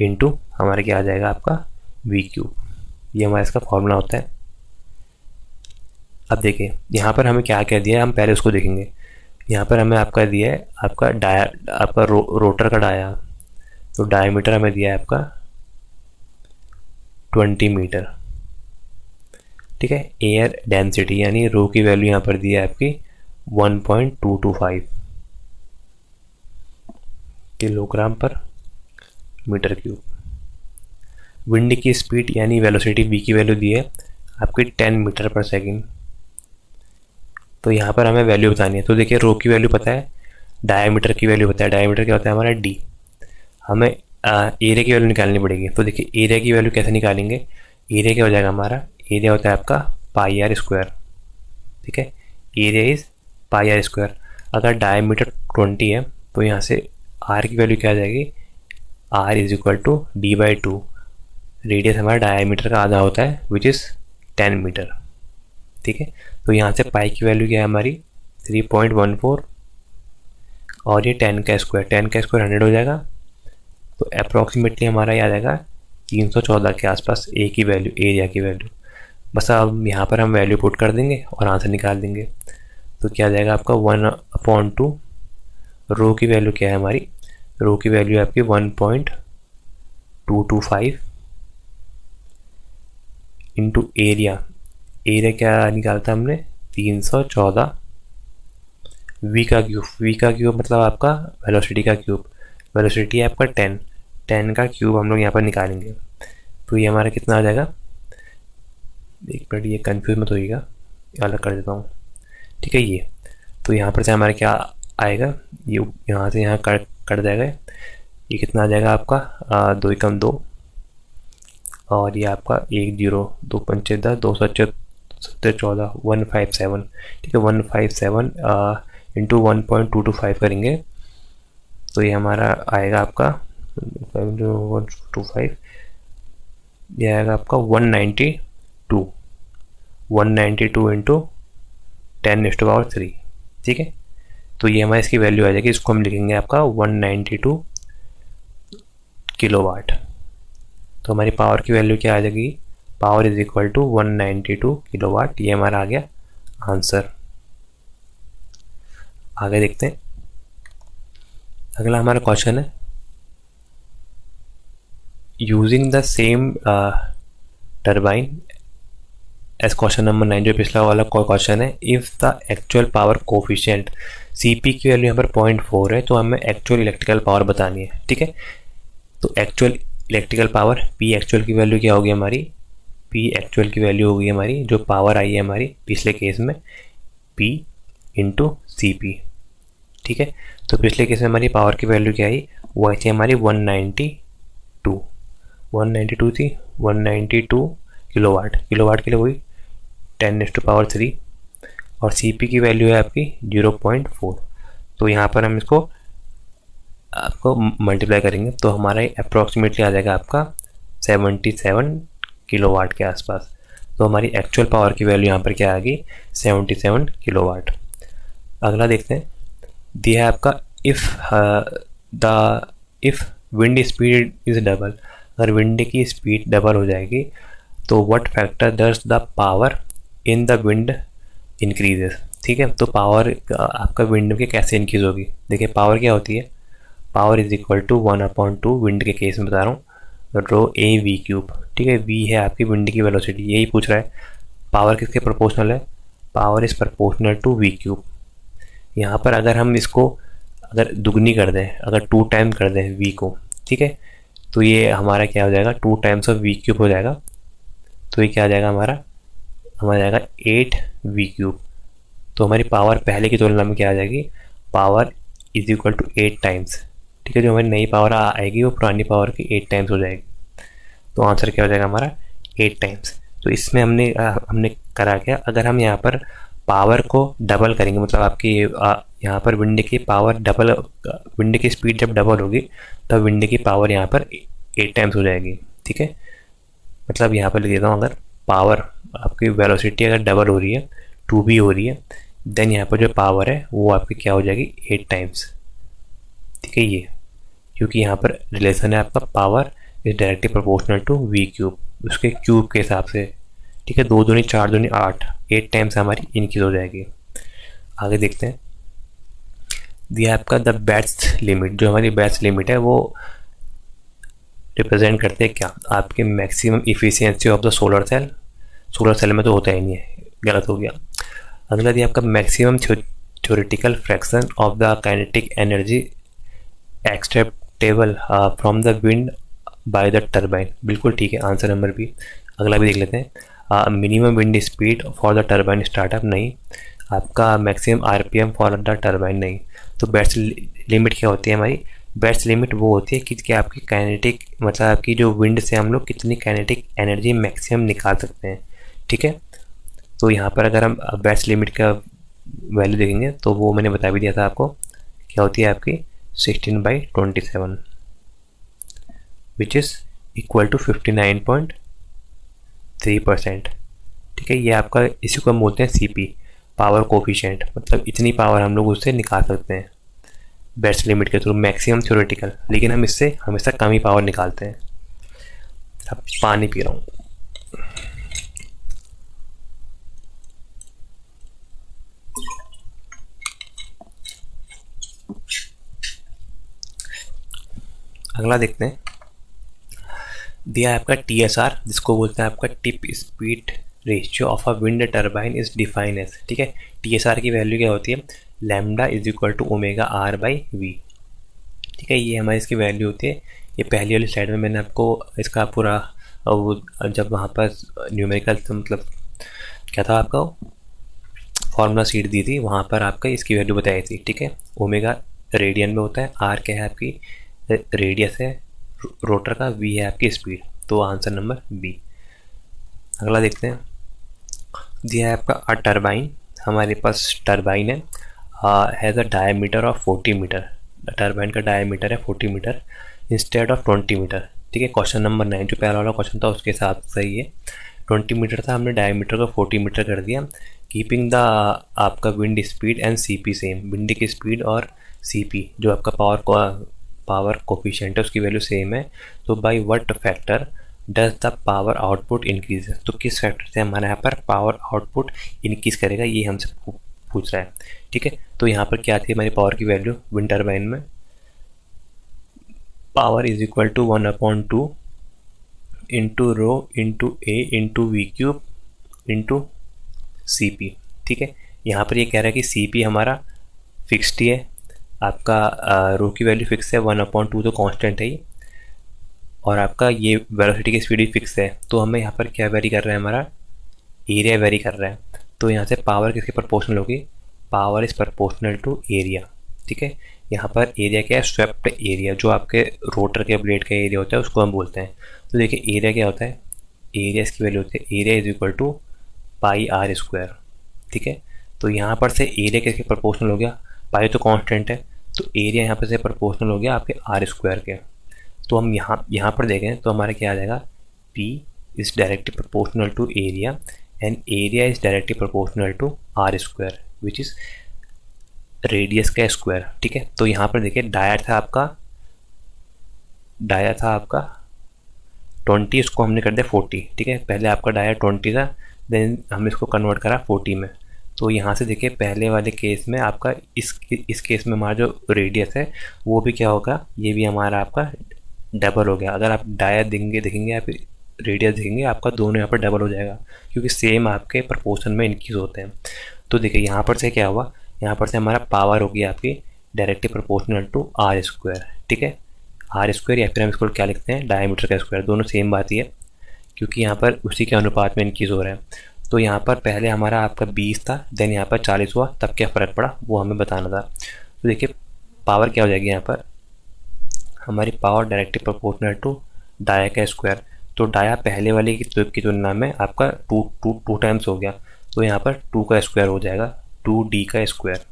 into हमारे क्या आ जाएगा आपका वी क्यूब। ये हमारा इसका फॉर्मूला होता है। अब देखिए यहाँ पर हमें क्या क्या दिया है, हम पहले उसको देखेंगे। यहाँ पर हमें आपका दिया है आपका आपका रोटर का डाया, तो डायमीटर हमें दिया है आपका 20 मीटर। ठीक है, एयर डेंसिटी यानी रो की वैल्यू यहाँ पर दी है आपकी 1.225 किलोग्राम पर मीटर क्यूब। विंड की स्पीड यानी वेलोसिटी वी की वैल्यू दी है आपकी 10 मीटर पर सेकेंड। तो यहाँ पर हमें वैल्यू बतानी है। तो देखिए रो की वैल्यू पता है, डायमीटर की वैल्यू पता है, डायमीटर क्या होता है हमारा डी। हमें एरिया की वैल्यू निकालनी पड़ेगी। तो देखिए एरिया की वैल्यू कैसे निकालेंगे, एरिया क्या हो जाएगा हमारा, एरिया होता है आपका पाई आर स्क्वायर। ठीक है, area is pi R square. अगर डायमीटर 20 है तो यहाँ से आर की वैल्यू क्या आ जाएगी, R is equal to d/2। Radius हमारा डायमीटर का आधा होता है विच इज़ 10 मीटर। ठीक है, तो यहाँ से पाई की वैल्यू क्या है हमारी 3.14 और ये 10 का स्क्वायर, 10 का स्क्वायर 100 हो जाएगा। तो अप्रॉक्सीमेटली हमारा ये आ जाएगा 314 के आसपास ए की वैल्यू, एरिया की वैल्यू। बस अब यहाँ पर हम वैल्यू पुट कर देंगे और आंसर निकाल देंगे। तो क्या आ जाएगा आपका 1/2 रो की वैल्यू क्या है हमारी, रो की वैल्यू है आपकी 1.225 इंटू एरिया, एरिया क्या निकाला था हमने 314 वी का क्यूब, वी का क्यूब मतलब आपका वेलोसिटी का क्यूब, वेलोसिटी है आपका 10 का क्यूब हम लोग यहाँ पर निकालेंगे। तो ये हमारा कितना आ जाएगा, एक मिनट ये कंफ्यूज मत होइएगा, अलग कर देता हूँ। ठीक है, ये तो यहाँ पर से हमारा क्या आएगा, ये यहाँ से यहाँ कट जाएगा। ये कितना आ जाएगा आपका 2 एकम 2 और ये आपका 1 0 2 5 10 2 7 14 157। ठीक है, 157 इंटू 1.225 करेंगे तो ये हमारा आएगा आपका 125, ये आएगा आपका 192 इंटू 10⁻3। ठीक है, तो ये हमारी इसकी वैल्यू आ जाएगी, इसको हम लिखेंगे आपका 192 किलोवाट। तो हमारी पावर की वैल्यू क्या आ जाएगी, power is equal to 192 kilowatt. ये हमारा आ गया आंसर। आगे देखते हैं, अगला हमारा क्वेश्चन है using the same turbine as question number 9, जो पिछला वाला क्वेश्चन है। If the actual power coefficient CP की वैल्यू यहाँ पर 0.4 है, तो हमें एक्चुअल इलेक्ट्रिकल पावर बतानी है। ठीक है, तो actual electrical power P actual की वैल्यू क्या होगी हमारी, पी एक्चुअल की वैल्यू होगी हमारी, जो पावर आई है हमारी पिछले केस में, पी इंटू सी पी। ठीक है, तो पिछले केस में हमारी पावर की वैल्यू क्या आई, वो आई थी हमारी 192 थी, 192 किलोवाट, किलोवाट के लिए वही 10⁻3 और सी पी की वैल्यू है आपकी 0.4। तो यहाँ पर हम इसको आपको मल्टीप्लाई करेंगे तो हमारा अप्रॉक्सीमेटली आ जाएगा आपका 77 किलोवाट के आसपास। तो हमारी एक्चुअल पावर की वैल्यू यहाँ पर क्या आ गई, 77 किलोवाट। अगला देखते हैं, दिया है आपका if wind speed is double, अगर विंड की स्पीड डबल हो जाएगी तो what factor does the power in the wind increases. ठीक है, तो पावर आपका विंड के कैसे इंक्रीज होगी, देखिए पावर क्या होती है, power is equal to 1/2 wind के केस में बता रहा हूँ रो ए वी क्यूब। ठीक है, वी है आपकी विंड की वेलोसिटी, यही पूछ रहा है पावर किसके प्रोपोर्शनल है, power is proportional to V cube. यहाँ पर अगर हम इसको अगर दुगनी कर दें, अगर 2 टाइम कर दें वी को, ठीक है, तो ये हमारा क्या हो जाएगा 2 टाइम्स ऑफ वी क्यूब हो जाएगा। तो ये क्या आ जाएगा हमारा जाएगा 8 वी क्यूब। तो हमारी पावर पहले की तुलना में क्या आ जाएगी, power is equal to 8 times. ठीक है, जो हमारी नई पावर आएगी वो पुरानी पावर की 8 टाइम्स हो जाएगी। तो आंसर क्या हो जाएगा हमारा 8 टाइम्स। तो इसमें हमने करा क्या, अगर हम यहाँ पर पावर को डबल करेंगे, मतलब आपकी यहाँ पर विंड की पावर डबल, विंड की स्पीड जब डबल होगी तब विंड की पावर यहाँ पर 8 टाइम्स हो जाएगी। ठीक है, मतलब यहाँ पर लिख देता हूँ, अगर पावर आपकी वेलोसिटी अगर डबल हो रही है, 2b हो रही है, देन यहाँ पर जो पावर है वो आपकी क्या हो जाएगी, 8 टाइम्स। ठीक है, ये क्योंकि यहाँ पर रिलेशन है आपका power is directly proportional to V cube, उसके क्यूब के हिसाब से। ठीक है, 2 दूनी 4 दूनी 8, 8 टाइम्स हमारी इंक्रीज हो जाएगी। आगे देखते हैं, दिया आपका द बेस्ट लिमिट, जो हमारी बेस्ट लिमिट है वो रिप्रेजेंट करते हैं क्या, आपके maximum efficiency of the solar cell. Solar cell में तो होता ही नहीं है, गलत हो गया। अगला दिया आपका maximum theoretical fraction of the kinetic energy extractable from the wind by the turbine, बिल्कुल ठीक है, आंसर नंबर बी। अगला भी देख लेते हैं, minimum wind speed for the turbine startup, नहीं। आपका maximum RPM for the turbine, नहीं। तो बेस्ट लिमिट क्या होती है हमारी, बेस्ट लिमिट वो होती है कि आपकी काइनेटिक, मतलब आपकी जो विंड से हम लोग कितनी काइनेटिक एनर्जी मैक्सिमम निकाल सकते हैं। ठीक है, तो यहाँ पर अगर हम बेस्ट लिमिट का वैल्यू देखेंगे तो वो मैंने बता भी दिया था आपको, क्या होती है आपकी 16/27, विच इज़ इक्वल टू 59.3%। ठीक है, ये आपका, इसी को हम बोलते हैं सीपी, पावर कोफिशिएंट, मतलब इतनी पावर हम लोग उससे निकाल सकते हैं बेस्ट लिमिट के थ्रू, मैक्सिमम थ्योरेटिकल, लेकिन हम इससे हमेशा कम ही पावर निकालते हैं। अब पानी पी रहा हूँ। अगला देखते हैं, दिया है आपका TSR, जिसको बोलते हैं आपका tip speed ratio of a wind turbine is define as. ठीक है, TSR की वैल्यू क्या होती है, lambda is equal to omega R by V. ठीक है, ये हमारी इसकी वैल्यू होती है। ये पहली वाली स्लाइड में मैंने आपको इसका पूरा वो जब वहाँ पर न्यूमेरिकल मतलब क्या था आपका फॉर्मूला शीट दी थी, वहाँ पर आपका इसकी वैल्यू बताई थी। ठीक है, ओमेगा रेडियन में होता है, आर क्या है आपकी रेडियस है रोटर का, वी है आपकी स्पीड, तो आंसर नंबर बी। अगला देखते हैं, दिया है आपका अ टर्बाइन, हमारे पास टर्बाइन है, has a diameter of 40 metre, turbine का डायमीटर है 40 मीटर इंस्टेड ऑफ 20 मीटर। ठीक है, क्वेश्चन नंबर 9, जो पहला वाला क्वेश्चन था उसके हिसाब से सही है, 20 मीटर था, हमने डायमीटर को 40 मीटर कर दिया। कीपिंग द आपका wind speed and CP same, wind की स्पीड और सीपी जो आपका पावर कोफिशिएंट है उसकी वैल्यू सेम है, तो by what factor does the power output increase, तो किस फैक्टर से हमारे यहाँ पर पावर आउटपुट इंक्रीज करेगा, ये हमसे पूछ रहा है। ठीक है, तो यहाँ पर क्या आती है हमारी पावर की वैल्यू विंड टर्बाइन में, power is equal to 1/2 into rho into A into V cube into C P. ठीक है, यहाँ पर ये कह रहा है कि सी पी हमारा फिक्स्ड ही है, आपका रो की वैल्यू फिक्स है, 1/2 तो कांस्टेंट है ही, और आपका ये वेलोसिटी की स्पीड भी फिक्स है। तो हमें यहाँ पर क्या वेरी कर रहा है, हमारा एरिया वेरी कर रहा है। तो यहाँ से पावर किसके प्रोपोर्शनल होगी, power is proportional to area. ठीक है, यहाँ पर एरिया क्या है, स्वेप्ट एरिया, जो आपके रोटर के ब्लेड का एरिया होता है उसको हम बोलते हैं। तो देखिए एरिया क्या होता है, एरिया इसकी वैल्यू होती है, area is equal to pi R square. ठीक है, तो यहाँ पर से एरिया किसके प्रोपोर्शनल हो गया, पाई तो कांस्टेंट है, तो एरिया यहाँ पर से प्रोपोर्शनल हो गया आपके आर स्क्वायर के। तो हम यहाँ पर देखें तो हमारा क्या आ जाएगा, P is directly proportional to area and area is directly proportional to R square which is radius का स्क्वायर। ठीक है, तो यहाँ पर देखिए डाया था आपका 20, इसको हमने कर दिया 40। ठीक है, पहले आपका डाया 20 था, देन हमने इसको कन्वर्ट करा 40 में। तो यहाँ से देखिए पहले वाले केस में आपका इस केस में हमारा जो रेडियस है वो भी क्या होगा, ये भी हमारा आपका डबल हो गया। अगर आप डाया देखेंगे आप रेडियस देखेंगे, आपका दोनों यहाँ पर डबल हो जाएगा क्योंकि सेम आपके प्रपोर्शन में इंक्रीज होते हैं। तो देखिए यहाँ पर से क्या हुआ, यहाँ पर से हमारा पावर होगी आपकी directly proportional to R square. ठीक है, आर स्क्वायर या फिर हम इसको क्या लिखते हैं, डायमीटर का स्क्वायर, दोनों सेम बात ही है क्योंकि यहाँ पर उसी के अनुपात में इंक्रीज हो रहा है। तो यहाँ पर पहले हमारा आपका 20 था, देन यहाँ पर 40 हुआ, तब क्या फ़र्क पड़ा वो हमें बताना था। तो देखिए पावर क्या हो जाएगी, यहाँ पर हमारी power directly proportional to dia का स्क्वायर। तो डाया पहले वाले की तुलना में आपका टू टाइम्स हो गया, तो यहाँ पर 2 का स्क्वायर हो जाएगा, 2d का स्क्वायर।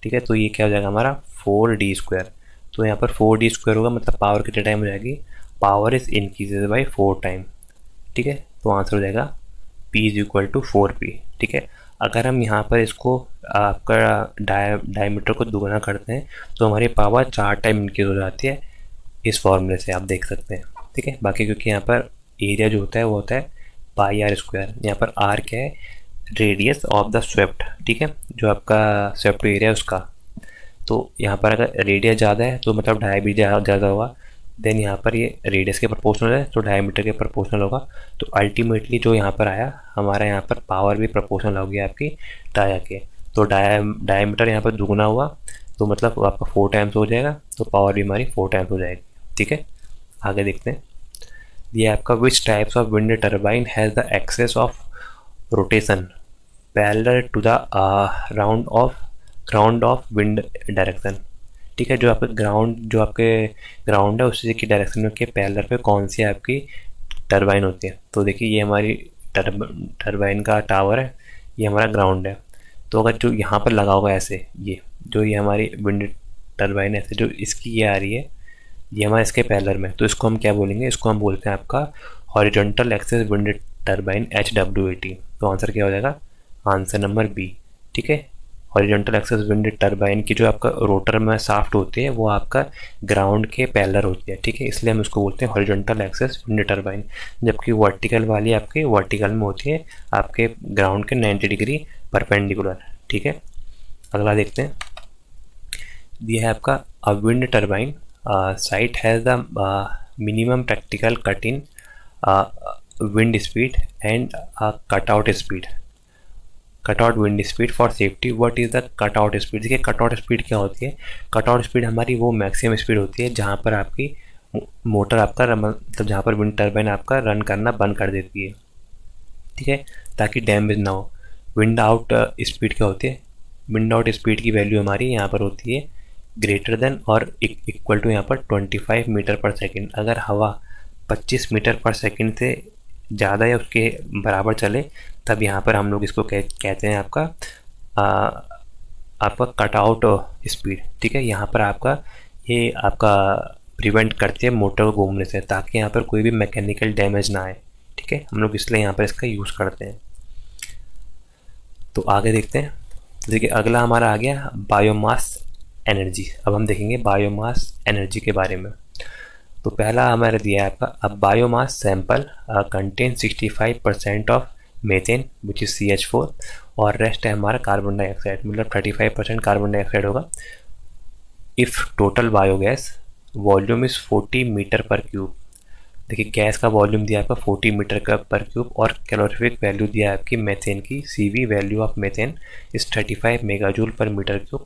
ठीक है, तो ये क्या हो जाएगा हमारा 4d स्क्वायर। तो यहाँ पर 4d स्क्वायर होगा, मतलब पावर कितने टाइम हो जाएगी, power is increases by 4 time. ठीक है, तो आंसर हो जाएगा P is equal to 4P। ठीक है, अगर हम यहाँ पर इसको आपका डायमीटर को दुगना करते हैं तो हमारी पावर 4 टाइम इंक्रीज हो जाती है, इस फॉर्मूले से आप देख सकते हैं। ठीक है, बाकी क्योंकि यहाँ पर एरिया जो होता है वो होता है पाई आर स्क्वायर। यहाँ पर आर क्या है, रेडियस ऑफ द स्वेप्ट। ठीक है, जो आपका स्वेप्ट एरिया है उसका। तो यहाँ पर अगर रेडियस ज़्यादा है तो मतलब डाया भी ज़्यादा होगा, देन यहाँ पर ये रेडियस के प्रोपोर्शनल है तो डायमीटर के प्रोपोर्शनल होगा। तो अल्टीमेटली जो यहाँ पर आया हमारा, यहाँ पर पावर भी प्रोपोर्शनल होगी आपकी डाया के। तो डायमीटर यहाँ पर दुगना हुआ तो मतलब आपका 4 टाइम्स हो जाएगा, तो पावर भी हमारी 4 टाइम्स हो जाएगी। ठीक है, आगे देखते हैं। ये आपका which types of wind turbine has the axis of rotation parallel to the ground of wind direction. ठीक है, जो आपके ग्राउंड है उसी की डायरेक्शन में के पैरेलल पे कौन सी आपकी टरबाइन होती है। तो देखिए ये हमारी टरबाइन का टावर है, ये हमारा ग्राउंड है। तो अगर जो यहाँ पर लगा होगा ऐसे, ये हमारी विंड टरबाइन ऐसे जो इसकी ये आ रही है, ये हमारे इसके पैरेलल में, तो इसको हम क्या बोलेंगे, इसको हम बोलते हैं आपका horizontal axis wind turbine HWAT। तो आंसर क्या हो जाएगा, आंसर नंबर बी। ठीक है, हॉरिजॉन्टल एक्सिस विंड टरबाइन की जो आपका रोटर में शाफ्ट होती है वो आपका ग्राउंड के पैरेलल होती है। ठीक है, इसलिए हम इसको बोलते हैं हॉरिजॉन्टल एक्सिस विंड टरबाइन। जबकि वर्टिकल वाली आपकी वर्टिकल में होती है आपके ग्राउंड के 90 डिग्री परपेंडिकुलर। ठीक है, अगला देखते हैं। ये है आपका a wind turbine site has the minimum practical cut in wind speed and cut out speed, cut out wind speed for safety. What is the cut out speed. देखिए कट आउट स्पीड क्या होती है, cut out speed हमारी वो maximum speed होती है जहाँ पर आपकी मोटर आपका मतलब जहाँ पर विंड टर्बाइन आपका रन करना बंद कर देती है। ठीक है, ताकि डैमेज ना हो। विंड आउट स्पीड क्या होती है, विंड आउट स्पीड की वैल्यू हमारी यहाँ पर होती है ग्रेटर देन और इक्वल टू यहाँ पर 25 मीटर पर सेकेंड। अगर हवा 25 मीटर पर सेकेंड से ज़्यादा या उसके बराबर चले तब यहाँ पर हम लोग इसको कहते हैं आपका कट आउट स्पीड। ठीक है, यहाँ पर ये आपका प्रिवेंट करती है मोटर को घूमने से, ताकि यहाँ पर कोई भी मैकेनिकल डैमेज ना आए। ठीक है, हम लोग इसलिए यहाँ पर इसका यूज़ करते हैं। तो आगे देखते हैं। देखिए अगला हमारा आ गया बायोमास एनर्जी। अब हम देखेंगे बायोमास एनर्जी के बारे में। तो पहला हमारा दिया है आपका, अब biomass sample contain 65% of methane which is CH4 और रेस्ट है हमारा कार्बन डाइऑक्साइड, मतलब 35% कार्बन डाइऑक्साइड होगा। If total biogas volume is 40 metre per cube. देखिए गैस का वॉल्यूम दिया आपका 40 मीटर का पर क्यूब और कैलोरीफिक वैल्यू दिया है आपकी मेथेन की, CV value of methane is 35 megajoule per metre cube.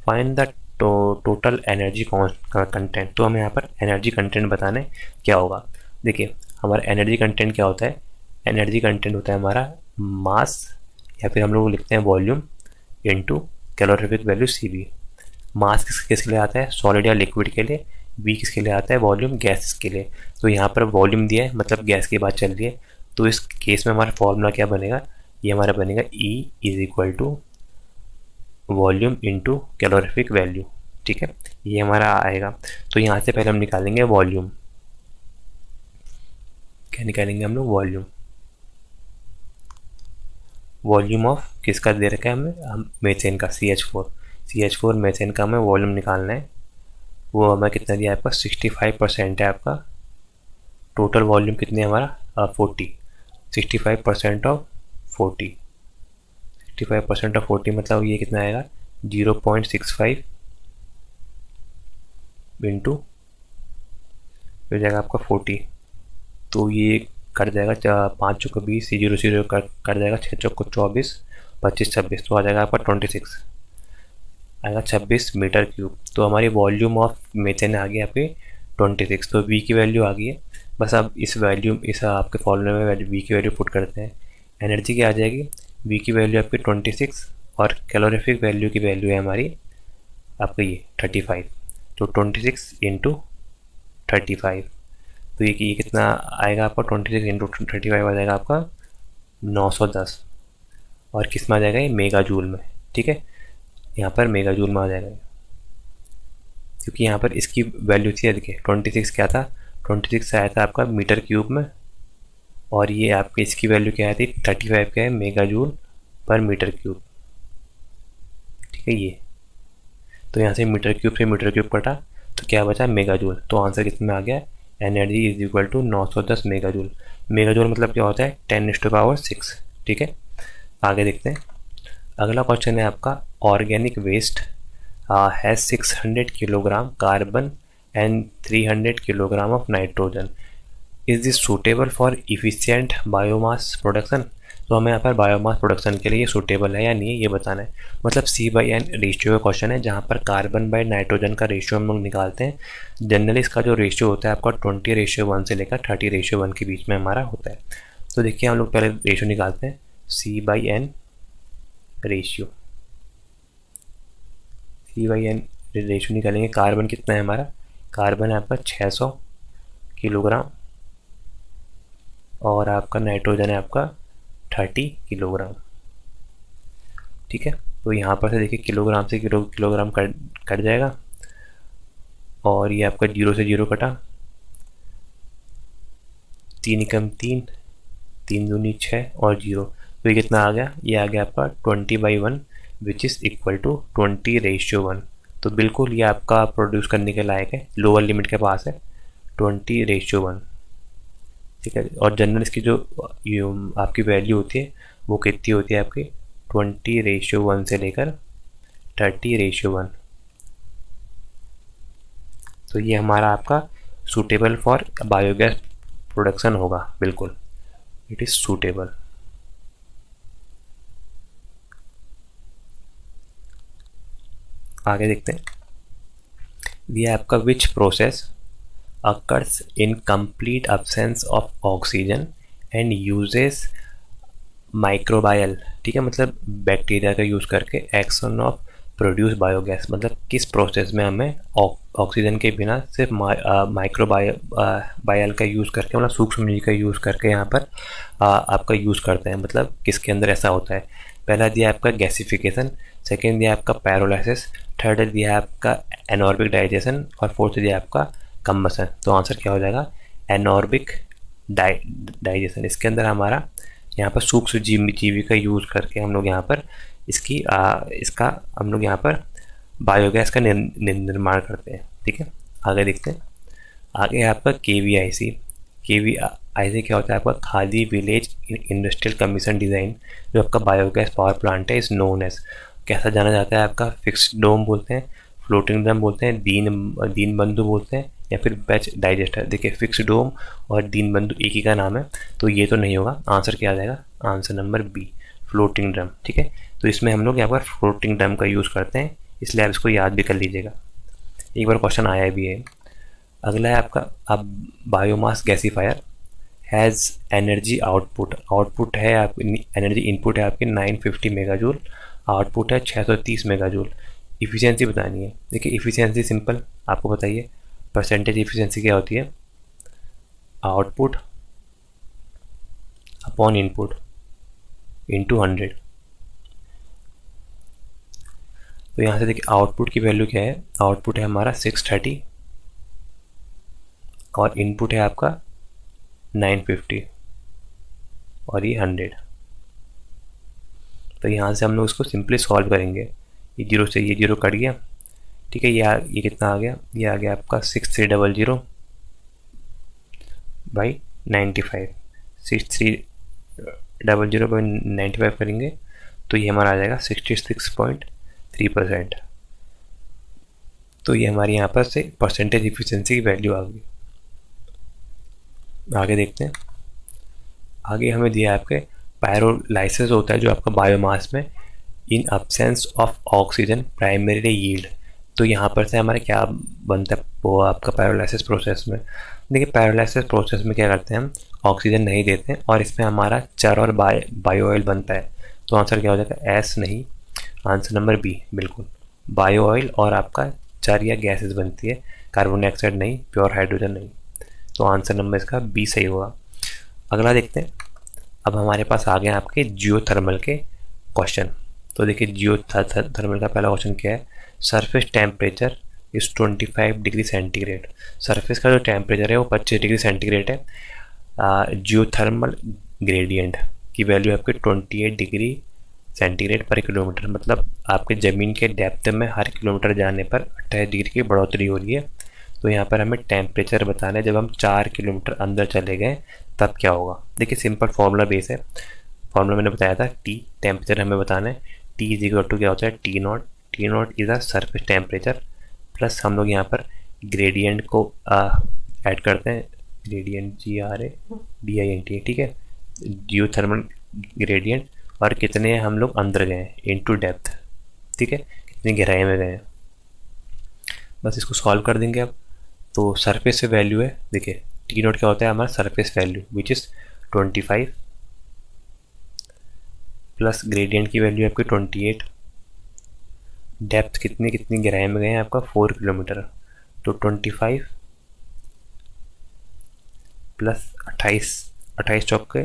Find the total energy content. तो हमें यहाँ पर एनर्जी कंटेंट बताने क्या होगा। देखिए हमारा एनर्जी कंटेंट क्या होता है, एनर्जी कंटेंट होता है हमारा मास या फिर हम लोग लिखते हैं volume into calorific value CV। मास किसके लिए आता है, सॉलिड या लिक्विड के लिए। V किसके लिए आता है, वॉल्यूम गैस के लिए। तो यहाँ पर वॉल्यूम दिया है मतलब गैस की बात चल रही है, तो इस केस में हमारा फॉर्मूला क्या बनेगा, ये हमारा बनेगा E is equal to volume into calorific value. ठीक है, ये हमारा आएगा। तो यहाँ से पहले हम निकालेंगे वॉल्यूम। क्या निकालेंगे हम लोग, वॉल्यूम ऑफ किसका दे रखा है हमें, हम मेथेन का CH4 मेथेन का हमें वॉल्यूम निकालना है। वो हमें कितना दिया है आपका 65% है आपका। टोटल वॉल्यूम कितनी है हमारा 40, 65% ऑफ 40, 65% ऑफ 40 मतलब ये कितना आएगा 0.65 इंटू हो जाएगा आपका 40। तो ये कट जाएगा 5 चौको 20, 0 कट जाएगा 6 चौको 24, 25 26, तो आ जाएगा आपका 26 आएगा 26 मीटर क्यूब। तो हमारी वॉल्यूम ऑफ मेथेन आ गई आपकी 26। तो V की वैल्यू आ गई है। बस अब इस आपके फॉर्मूले में V की वैल्यू पुट करते हैं। एनर्जी क्या आ जाएगी, V की वैल्यू आपकी 26 और कैलोरीफिक वैल्यू की वैल्यू है हमारी आपका ये 35। तो 26 इंटू 35, तो ये कितना आएगा आपका 26 इंटू 35 आ जाएगा आपका 910। और किस में आ जाएगा ये, मेगा जूल में। ठीक है, यहाँ पर मेगा जूल में आ जाएगा, क्योंकि यहाँ पर इसकी वैल्यू थी, देखिए 26 क्या था, 26 आया था आपका मीटर क्यूब में, और ये आपकी इसकी वैल्यू क्या आई थी, 35 क्या है, mega joule per metre cube. ठीक है, ये तो यहाँ से मीटर क्यूब कटा, तो क्या बचा, मेगा जूल। तो आंसर कितने में आ गया, energy is equal to 910 mega joule. Mega joule मतलब क्या होता है, 10⁻�6। ठीक है, आगे देखते हैं। अगला क्वेश्चन है आपका, organic waste has 600 kilogram carbon and 300 kilogram of nitrogen, is this suitable for efficient biomass production. तो हमें यहाँ पर बायोमास प्रोडक्शन के लिए सूटेबल है या नहीं है ये बताना है। मतलब C/N रेशियो का क्वेश्चन है, जहाँ पर कार्बन बाय नाइट्रोजन का रेशियो हम लोग निकालते हैं। जनरली इसका जो रेशियो होता है आपका 20:1 से लेकर 30:1 के बीच में हमारा होता है। तो देखिए हम लोग पहले रेशियो निकालते हैं, C/N रेशियो। C/N रेशियो निकालेंगे, कार्बन कितना है हमारा, कार्बन है आपका 600 किलोग्राम, और आपका नाइट्रोजन है आपका 30 किलोग्राम। ठीक है, तो यहाँ पर से देखिए किलोग्राम से किलोग्राम कट जाएगा, और ये आपका 0 से 0 कटा, 3 कम 3, 3 दूनी 6 और 0, तो ये कितना आ गया, ये आ गया आपका 20/1 विच इज़ इक्वल टू 20:1। तो बिल्कुल ये आपका प्रोड्यूस करने के लायक है, लोअर लिमिट के पास है 20:1। ठीक है, और जनरल इसकी जो आपकी वैल्यू होती है वो कितनी होती है आपकी, 20:1 से लेकर 30:1। तो ये हमारा आपका सूटेबल फॉर बायोगैस प्रोडक्शन होगा, बिल्कुल इट इज़ सूटेबल। आगे देखते हैं, ये आपका which process occurs in complete absence of oxygen and uses microbial। ठीक है, मतलब बैक्टीरिया का यूज़ करके एक्शन ऑफ प्रोड्यूस बायोगैस, मतलब किस प्रोसेस में हमें ऑक्सीजन के बिना सिर्फ माइक्रोबायल का यूज़ करके, मतलब सूक्ष्मजीव का यूज़ करके यहाँ पर आपका यूज़ करते हैं। मतलब किसके अंदर ऐसा होता है, पहला दिया आपका गैसिफिकेशन, सेकेंड दिया आपका पैरोलाइसिस, थर्ड दिया आपका एनॉर्बिक डाइजेशन, और फोर्थ दिया आपका कम्बसन। तो आंसर क्या हो जाएगा, एनॉर्बिक डाइजेशन। इसके अंदर हमारा यहाँ पर सूक्ष्म जीवी का यूज़ करके हम लोग यहाँ पर इसका हम लोग यहाँ पर बायोगैस का निर्माण करते हैं। ठीक है, आगे देखते हैं। आगे आपका KVIC क्या होता है, आपका khadi village industrial commission design, जो आपका बायोगैस पावर प्लांट है, इज़ नोन एज, कैसा जाना जाता है, आपका फिक्स्ड डोम बोलते हैं, फ्लोटिंग ड्रम बोलते हैं, दीन बंधु बोलते हैं, या फिर बैच डाइजेस्टर। देखिए फिक्स डोम और दीन बंधु एक ही का नाम है, तो ये तो नहीं होगा। आंसर क्या आ जाएगा, answer number B, floating drum. ठीक है, तो इसमें हम लोग यहाँ पर फ्लोटिंग ड्रम का यूज़ करते हैं, इसलिए आप इसको याद भी कर लीजिएगा, एक बार क्वेश्चन आया भी है। अगला है आपका, अब biomass gasifier has energy output है आप, एनर्जी इनपुट है आपके 950 मेगाजूल, आउटपुट है 630 मेगाजूल। इफ़िशियंसी बतानी है। देखिए इफ़िशियंसी सिंपल आपको बताइए, परसेंटेज इफ़िशियंसी क्या होती है, आउटपुट अपॉन इनपुट इंटू 100। तो यहाँ से देखिए आउटपुट की वैल्यू क्या है, आउटपुट है हमारा 630 और इनपुट है आपका 950 और ये 100। तो यहाँ से हम लोग इसको सिंपली सॉल्व करेंगे, ये जीरो से ये जीरो कट गया। ठीक है, ये कितना आ गया, ये आ गया आपका 6300 बाई 95, 6300 बाई 95 करेंगे तो ये हमारा आ जाएगा 66.3%। तो ये हमारी यहाँ पर से परसेंटेज इफिशिएंसी की वैल्यू आ गई। आगे देखते हैं। आगे हमें दिया है आपके पायरोलाइसिस होता है जो आपका बायोमास में इन absence of oxygen primary yield. तो यहाँ पर से हमारे क्या बनता है वो आपका पायरोलाइसिस प्रोसेस में। देखिए पायरोलाइसिस प्रोसेस में क्या करते हैं हम, ऑक्सीजन नहीं देते हैं और इसमें हमारा चर और बायो ऑयल बनता है। तो आंसर क्या हो जाएगा, एस नहीं, आंसर नंबर बी बिल्कुल, बायो ऑयल और आपका चर या गैसेस बनती है, कार्बन डाइऑक्साइड नहीं, प्योर हाइड्रोजन नहीं। तो आंसर नंबर इसका बी सही होगा। अगला देखते हैं। अब हमारे पास आ गए आपके जियोथर्मल के क्वेश्चन। तो देखिए जियो थर्मल का पहला क्वेश्चन क्या है, surface temperature is 25 degree centigrade. Surface का जो टेम्परेचर है वो 25 डिग्री सेंटीग्रेड है। जियो थर्मल ग्रेडियंट की वैल्यू आपकी 28 डिग्री सेंटीग्रेड पर किलोमीटर, मतलब आपके ज़मीन के डेप्थ में हर किलोमीटर जाने पर 28 डिग्री की बढ़ोतरी हो रही है। तो यहाँ पर हमें टेम्परेचर बताना है जब हम 4 किलोमीटर अंदर चले गए तब क्या होगा। देखिए सिंपल फार्मूला बेस है, फार्मूला मैंने बताया था, टी टेम्परेचर हमें बताना है, टी इज इक्वल टू क्या होता है T not. T not is a surface temperature plus हम लोग यहाँ पर ग्रेडियंट को ऐड करते हैं, ग्रेडियंट GRADIENT, ठीक है, जियो थर्मल ग्रेडियंट, और कितने हम लोग अंदर गए इनटू डेप्थ, ठीक है, कितनी गहराई में गए। बस इसको सॉल्व कर देंगे अब। तो सरफेस से वैल्यू है, देखिए टी नॉट क्या होता है हमारा surface value which is 25 plus gradient की वैल्यू आपकी 28, डेप्थ कितनी गहराई में गए आपका 4 किलोमीटर, तो 25 प्लस 28 चौक के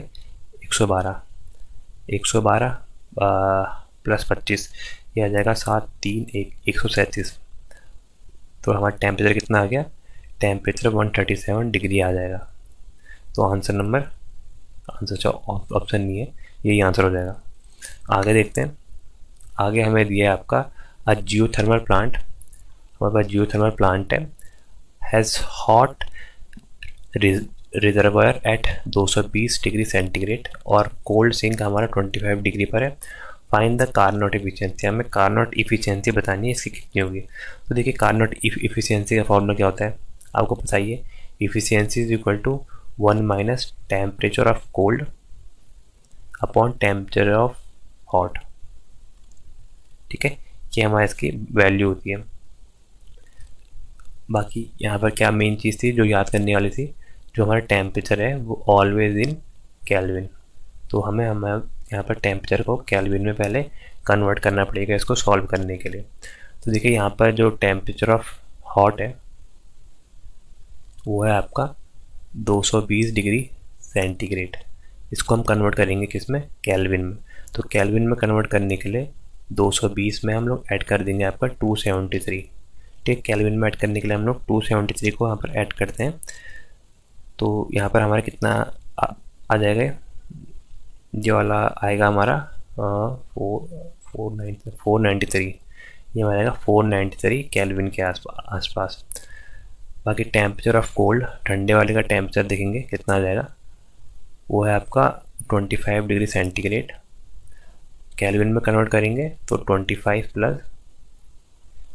112 प्लस 25, ये आ जाएगा 7 3 137। तो हमारा टेम्परेचर कितना आ गया, टेम्परेचर 137 डिग्री आ जाएगा। तो आंसर ऑप्शन नहीं है, यही आंसर हो जाएगा। आगे देखते हैं, आगे हमें दिया है आपका जियोथर्मल प्लांट, हमारे पास जियोथर्मल प्लांट है, has hot reservoir at 220 degree centigrade और कोल्ड सिंक हमारा 25 डिग्री पर है। फाइंड द कार्नोट इफिशियंसी, हमें कार्नोट इफिशियंसी बतानी है, इसकी कितनी होगी। तो देखिए कार्नोट इफिशियंसी का फॉर्मूला क्या होता है आपको पता ही है, efficiency is equal to 1 minus temperature of cold upon temperature of hot, ठीक है, ये हमारी इसकी वैल्यू होती है। बाकी यहाँ पर क्या मेन चीज़ थी जो याद करने वाली थी, जो हमारा टेम्परेचर है वो ऑलवेज इन केल्विन, तो हमें यहाँ पर टेम्परेचर को केल्विन में पहले कन्वर्ट करना पड़ेगा इसको सॉल्व करने के लिए। तो देखिए यहाँ पर जो टेम्परेचर ऑफ हॉट है वो है आपका 220 डिग्री सेंटीग्रेड, इसको हम कन्वर्ट करेंगे किस में, केल्विन में। तो केल्विन में कन्वर्ट करने के लिए 220 में हम लोग ऐड कर देंगे आपका 273, ठीक, केल्विन में ऐड करने के लिए हम लोग 273 को यहाँ पर ऐड करते हैं। तो यहाँ पर हमारा कितना आ जाएगा, ये वाला आएगा हमारा 493, ये हमारा आएगा 493 केल्विन के आसपास। बाकी टेम्परेचर ऑफ कोल्ड, ठंडे वाले का टेम्परेचर देखेंगे कितना आ जाएगा, वो है आपका 25 डिग्री सेंटीग्रेड, केल्विन में कन्वर्ट करेंगे तो 25 प्लस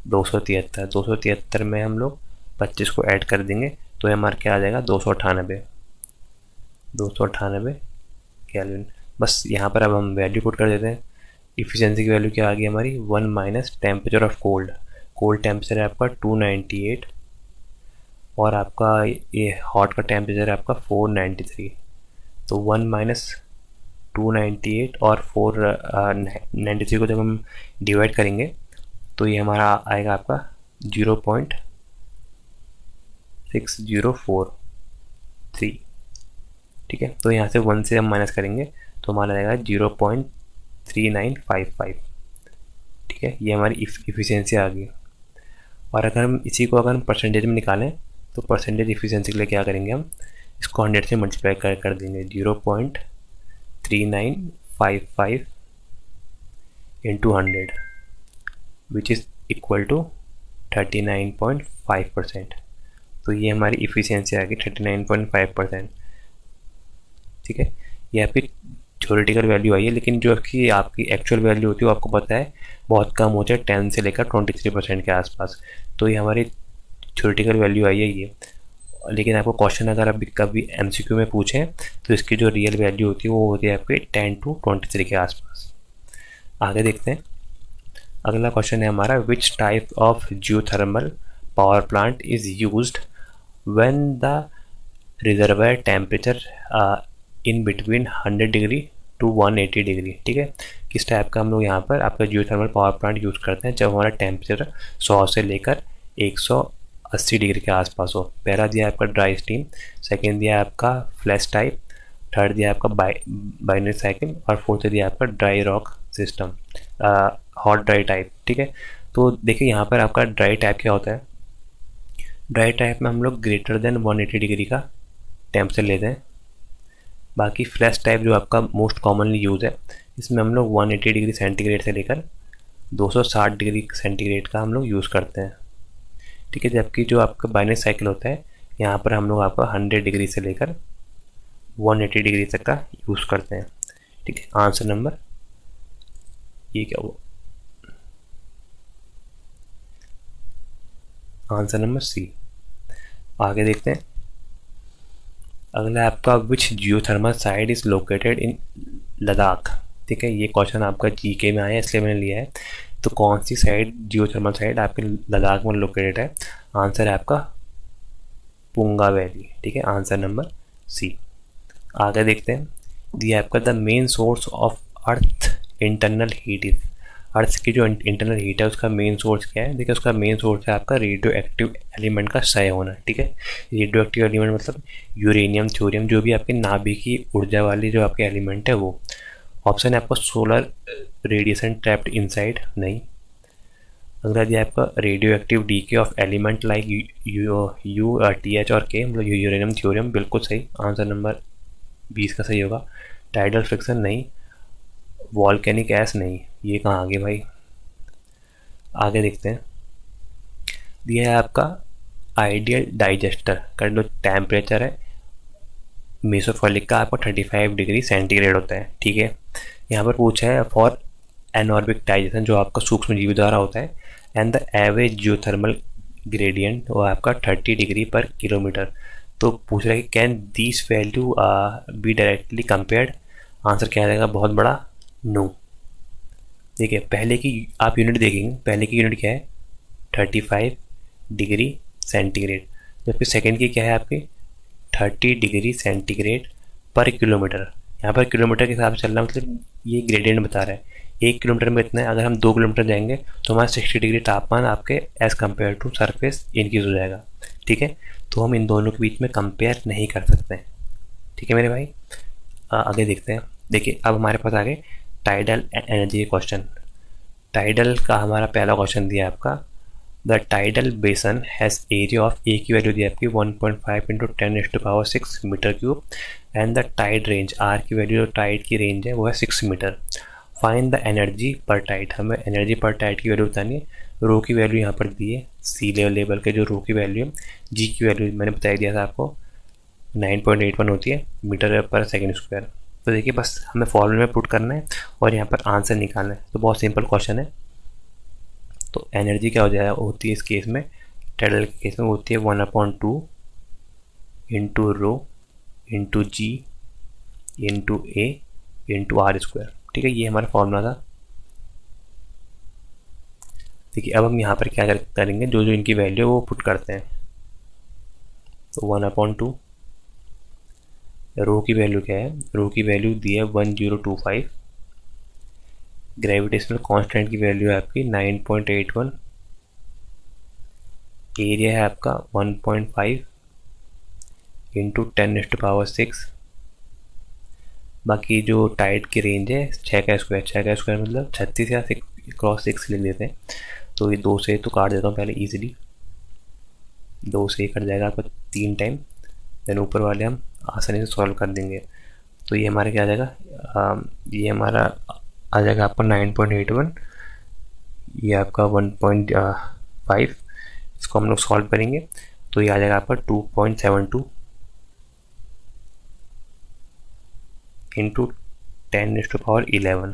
273 में हम लोग 25 को ऐड कर देंगे तो हमारा क्या आ जाएगा 298 केल्विन। बस यहाँ पर अब हम वैल्यू पुट कर देते हैं। इफिशियंसी की वैल्यू क्या आ गई हमारी, 1 minus temperature of cold temperature है आपका 298 और आपका ये हॉट का टेम्परेचर है आपका 493, तो 1 माइनस 298 और 493 को जब हम डिवाइड करेंगे तो ये हमारा आएगा आपका 0.6043, ठीक है। तो यहाँ से 1 से हम माइनस करेंगे तो हमारा आएगा 0.3955, ठीक है, ये हमारी इफिशियंसी आ गई। और अगर हम इसी को अगर हम परसेंटेज में निकालें तो परसेंटेज इफिशियंसी के लिए क्या करेंगे, हम इसको 100 से मल्टीप्लाई कर देंगे, 0.3955 into 100 which is equal to 39.5%। तो ये हमारी इफिशियंसी आ गई 39.5%, ठीक है। ये आपकी थ्योरेटिकल वैल्यू आई है, लेकिन जो आपकी एक्चुअल वैल्यू होती है वो आपको पता है बहुत कम होती है, 10 से लेकर 23% के आसपास। तो ये हमारी थ्योरेटिकल वैल्यू आई है ये, लेकिन आपको क्वेश्चन अगर अभी कभी MCQ में पूछें तो इसकी जो रियल वैल्यू होती है वो होती है आपकी 10 to 23 के आसपास। आगे देखते हैं, अगला क्वेश्चन है हमारा, which type of geothermal power plant is used when the reservoir temperature in between 100 degree to 180 degree, ठीक है। किस टाइप का हम लोग यहाँ पर आपका जियोथर्मल पावर प्लांट यूज़ करते हैं जब हमारा टेम्परेचर 100 से लेकर 180 डिग्री के आसपास हो। पहला दिया है आपका ड्राई स्टीम, सेकेंड दिया है आपका फ्लैश टाइप थर्ड दिया आपका बाइनरी साइकिल, और फोर्थ दिया आपका dry rock system, hot dry type. ठीक है, तो देखिए यहाँ पर आपका ड्राई टाइप क्या होता है। ड्राई टाइप में हम लोग ग्रेटर देन 180 डिग्री का टेम्परेचर लेते हैं। बाकी फ्रेश टाइप जो आपका मोस्ट कॉमनली यूज़ है, इसमें हम लोग 180 डिग्री सेंटीग्रेड से लेकर 260 डिग्री सेंटीग्रेड का हम लोग यूज़ करते हैं। ठीक है, जबकि जो आपका बाइनरी साइकिल होता है, यहाँ पर हम लोग आपका 100 डिग्री से लेकर 180 डिग्री तक का यूज़ करते हैं। ठीक है, आंसर नंबर ये क्या हुआ, आंसर नंबर सी। आगे देखते हैं, अगला आपका which geothermal site is located in Ladakh. ठीक है, ये क्वेश्चन आपका जीके में आया है, इसलिए मैंने लिया है। तो कौन सी साइड, जियोथर्मल साइट आपके लद्दाख में लोकेटेड है? आंसर है आपका पुंगा वैली। ठीक है, आंसर नंबर सी। आगे देखते हैं, ये आपका the main source of earth internal heat is. Earth की जो इंटरनल हीट है उसका मेन सोर्स क्या है? देखिए, उसका मेन सोर्स है आपका रेडियो एक्टिव एलिमेंट का क्षय होना। ठीक है, रेडियो एक्टिव एलिमेंट मतलब यूरेनियम, थ्योरियम, जो भी आपके नाभिकीय ऊर्जा वाली जो आपके एलिमेंट है वो। ऑप्शन है आपका सोलर रेडिएशन ट्रैप्ड इनसाइड, नहीं। अगला दिया आपका radio active DK of element like U T H और के, मतलब यूरेनियम, थ्योरियम, बिल्कुल सही। आंसर नंबर 20 का सही होगा। टाइडल फ्रिक्शन नहीं, वॉल्केनिक ऐश नहीं, ये कहाँ आ गए भाई। आगे देखते हैं, दिया है आपका आइडियल डाइजेस्टर का जो टेम्परेचर है मेसोफोलिक का आपको 35 डिग्री सेंटीग्रेड होता है। ठीक है, यहाँ पर पूछा है फॉर एनॉर्बिक डाइजेशन जो आपका सूक्ष्म जीवी द्वारा होता है, and the average geothermal gradient वो आपका 30 डिग्री पर किलोमीटर। तो पूछ रहा है कि can this value be directly compared. Answer क्या रहेगा, बहुत बड़ा नो। देखिए, पहले की आप यूनिट देखेंगे, पहले की यूनिट क्या है 35 डिग्री सेंटीग्रेड, जबकि सेकेंड की क्या है आपकी 30 डिग्री सेंटीग्रेड पर किलोमीटर। यहाँ पर किलोमीटर के हिसाब से चलना, मतलब ये ग्रेडियंट बता रहा है 1 किलोमीटर में इतना है। अगर हम 2 किलोमीटर जाएंगे तो हमारा 60 डिग्री तापमान आपके as compare to surface increase हो जाएगा। ठीक है, तो हम इन दोनों के बीच में कंपेयर नहीं कर सकते। ठीक है मेरे भाई, आगे देखते हैं। देखिए, अब हमारे पास आगे टाइडल एनर्जी के क्वेश्चन। टाइडल का हमारा पहला क्वेश्चन दिया आपका, the tidal basin has area of, A की वैल्यू दी आपकी 1.5 into 10⁻⁶ metre cube, and the tide range, R की वैल्यू, जो टाइड की रेंज है वो है 6 metre. Find the energy per tide, हमें एनर्जी पर टाइड की वैल्यू बतानी है। रो की वैल्यू यहाँ पर दी है, सी लेवल के जो रो की वैल्यू है। जी की वैल्यू मैंने बता दिया था आपको 9.81 होती है मीटर पर सेकेंड स्क्वायर। तो देखिए, बस हमें फॉर्मूले में पुट करना है और यहाँ पर आंसर निकालना है। तो बहुत सिंपल क्वेश्चन है। तो एनर्जी क्या हो जाएगा, होती है इस केस में, टाइडल के केस में होती है 1/2 into rho into G into A into R square. ठीक है, ये हमारा फॉर्मूला था। देखिए, अब हम यहाँ पर क्या करेंगे, जो जो इनकी वैल्यू है वो पुट करते हैं। तो 1/2, रो की वैल्यू क्या है, रो की वैल्यू दी है 1025, ग्रेविटेशनल कांस्टेंट की वैल्यू है आपकी 9.81, एरिया है आपका 1.5 इंटू 10⁻⁶, बाकी जो टाइड की रेंज है 6 का स्क्वायर मतलब 36 या 6 लिख देते हैं। तो ये 2 से तो काट देता हूँ पहले इजीली, 2 से कट जाएगा आपका 3 टाइम, देन ऊपर वाले हम आसानी से सॉल्व कर देंगे। तो ये हमारा क्या आ जाएगा, ये हमारा आ जाएगा आपका 9.81, ये आपका 1.5, इसको हम लोग सॉल्व करेंगे तो ये आ जाएगा आपका 2.72 इंटू 10⁻11।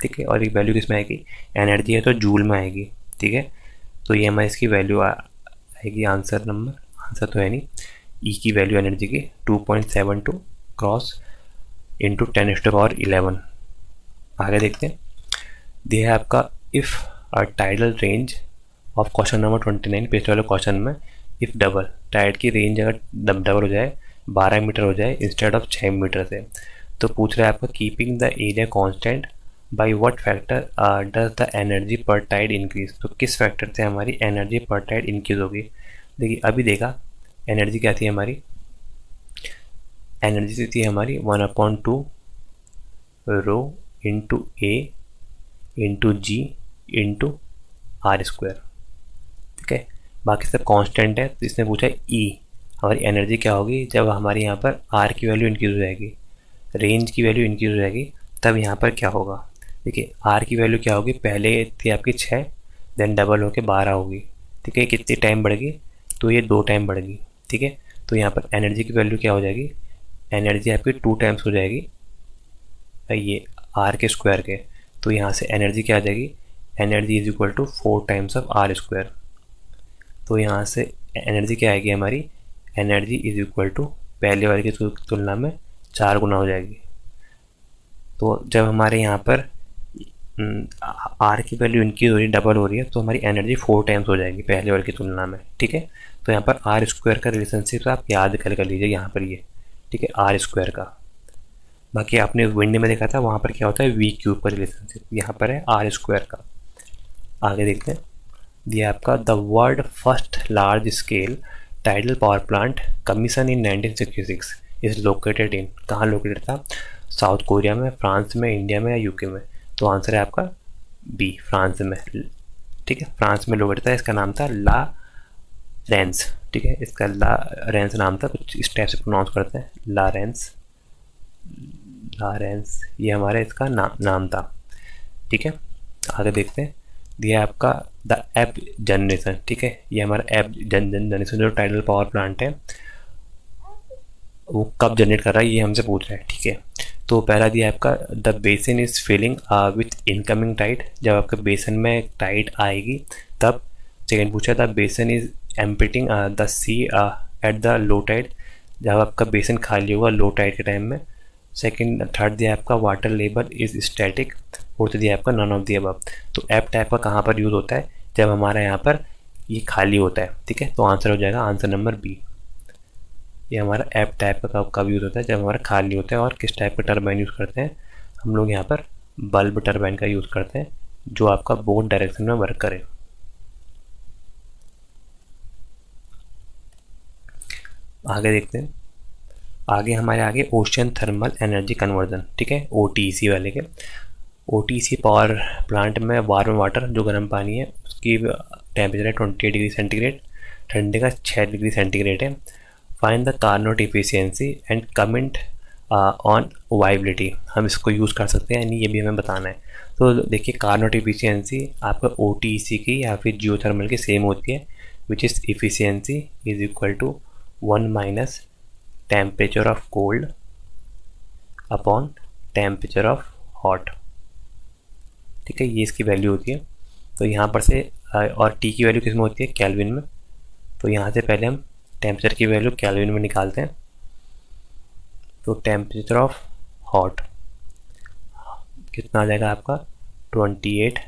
ठीक है, और ये वैल्यू किस में आएगी, एनर्जी है तो जूल में आएगी। ठीक है, तो ये हमारी इसकी वैल्यू आएगी, आंसर तो है नहीं, ई की वैल्यू एनर्जी की 2.72 क्रॉस इंटू 10⁻11। आगे देखते हैं, दिया है आपका if a tidal range of question number 29, पिछले वाले क्वेश्चन में इफ़ डबल, टाइड की रेंज अगर डबल हो जाए 12 मीटर हो जाए इंस्टेड ऑफ 6 मीटर से, तो पूछ रहा है आपका keeping the area constant by what factor does the energy per Tide increase. तो किस फैक्टर से हमारी एनर्जी पर टाइड इंक्रीज होगी। देखिए, अभी देखा एनर्जी क्या थी हमारी, एनर्जी थी हमारी 1/2 rho into A into G into R square. ठीक है, बाकी सब कांस्टेंट है। तो इसने पूछा ई हमारी एनर्जी क्या होगी जब हमारे यहाँ पर आर की वैल्यू इंक्रीज हो जाएगी, रेंज की वैल्यू इंक्रीज हो जाएगी, तब यहाँ पर क्या होगा। देखिए आर की वैल्यू क्या होगी, पहले थी आपकी 6, देन डबल होके 12 होगी। ठीक है, कितनी टाइम बढ़ेगी, तो ये 2 टाइम बढ़ेगी। ठीक है, तो यहाँ पर एनर्जी की वैल्यू क्या हो जाएगी, एनर्जी आपकी 2 टाइम्स हो जाएगी ये आर के स्क्वायर के। तो यहाँ से एनर्जी क्या आ जाएगी, energy is equal to 4 times of R square. तो यहाँ से एनर्जी क्या आएगी हमारी, एनर्जी इज इक्वल टू पहले वाले की तुलना में 4 गुना हो जाएगी। तो जब हमारे यहाँ पर आर की वैल्यू इंक्रीज हो रही है, डबल हो रही है, तो हमारी एनर्जी 4 टाइम्स हो जाएगी पहले वाले की तुलना में। ठीक है, तो यहाँ पर आर स्क्वायर का रिलेशनशिप आप याद कर लीजिए यहाँ पर ये। ठीक है, आर स्क्वायर का। बाकी आपने विंड में देखा था वहाँ पर क्या होता है, वी क्यूब का रिलेशनशिप, यहाँ पर है आर स्क्वायर का। आगे देखते हैं, दिया आपका the world first large scale tidal power plant commission in 1966 is located in, कहाँ लोकेटेड था, साउथ कोरिया में, फ्रांस में, इंडिया में या यूके में। तो आंसर है आपका बी, फ्रांस में। ठीक है, फ्रांस में लोकेटेड था, इसका नाम था ला रेंस। ठीक है, इसका ला रेंस नाम था, कुछ इस टाइप से प्रोनाउंस करते हैं, ला रेंस, ला रेंस, ये हमारा इसका नाम था। ठीक है, आगे देखते हैं, दिया आपका द एप जनरेशन। ठीक है, ये हमारा एप जनरेशन जो टाइडल पावर प्लांट है वो कब जनरेट कर रहा है, ये हमसे पूछ रहा है। ठीक है, तो पहला दिया आपका the basin is filling with incoming tide, जब आपके बेसन में टाइड आएगी तब। सेकेंड पूछा the basin is emptying the sea at the low tide, जब आपका बेसन खाली होगा लो टाइड के टाइम में। सेकेंड थर्ड दिया आपका water level is static. Fourth दिया आपका नन ऑफ दी अबव। तो एप टाइप का कहाँ पर यूज़ होता है, जब हमारा यहाँ पर ये खाली होता है। ठीक है, तो आंसर हो जाएगा आंसर नंबर बी। ये हमारा एप टाइप का कब यूज़ होता है, जब हमारा खाली होता है। और किस टाइप का टरबाइन यूज़ करते हैं हम लोग, यहाँ पर बल्ब टरबाइन का यूज़ करते हैं, जो आपका बोथ डायरेक्शन में वर्क करे। आगे देखते हैं, आगे हमारे आगे ओशन थर्मल एनर्जी कन्वर्जन। ठीक है, OTEC वाले के। OTEC पावर प्लांट में वार्म वाटर जो गर्म पानी है उसकी टेम्परेचर है 28 डिग्री सेंटीग्रेड, ठंडे का 6 डिग्री सेंटीग्रेड है। Find the Carnot efficiency and comment on viability, हम इसको यूज़ कर सकते हैं, यानी ये भी हमें बताना है। तो देखिए कार्नोट इफिशियंसी आपका OTEC की या फिर जियोथर्मल की सेम होती है, which is efficiency is equal to 1 minus temperature of cold upon temperature of hot. ठीक है, ये इसकी वैल्यू होती है। तो यहाँ पर से और टी की वैल्यू किस में होती है, केल्विन में। तो यहाँ से पहले हम टेम्परेचर की वैल्यू केल्विन में निकालते हैं। तो टेम्परेचर ऑफ हॉट कितना आ जाएगा आपका 28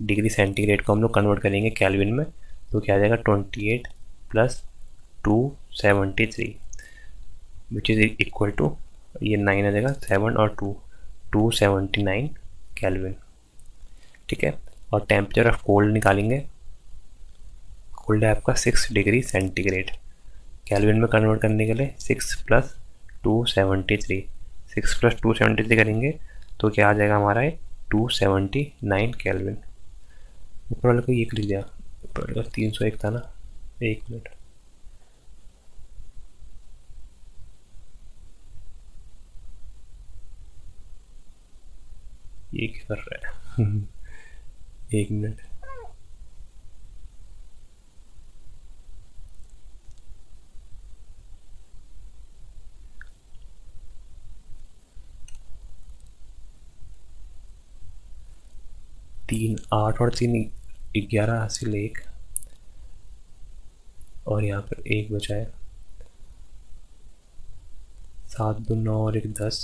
डिग्री सेंटीग्रेड को हम लोग कन्वर्ट करेंगे केल्विन में। तो क्या आ जाएगा 28 plus 273 which is equal to, ये 9 आ जाएगा, 7 और 2 279 केल्विन। ठीक है, और टेम्परेचर ऑफ कोल्ड निकालेंगे। कोल्ड है आपका 6 डिग्री सेंटीग्रेड, केल्विन में कन्वर्ट करने के लिए 6 प्लस 273, 6 प्लस 273 करेंगे तो क्या आ जाएगा हमारा है 279 केल्विन। ऊपर वाले को ये लिख दिया, ऊपर वाले का 301 था ना, 1 मिनट, ये क्या कर रहा है 1 मिनट। तीन 8 और 3 11 हासिल 1, और यहाँ पर 1 बचा है, 7 2 9 और 1 10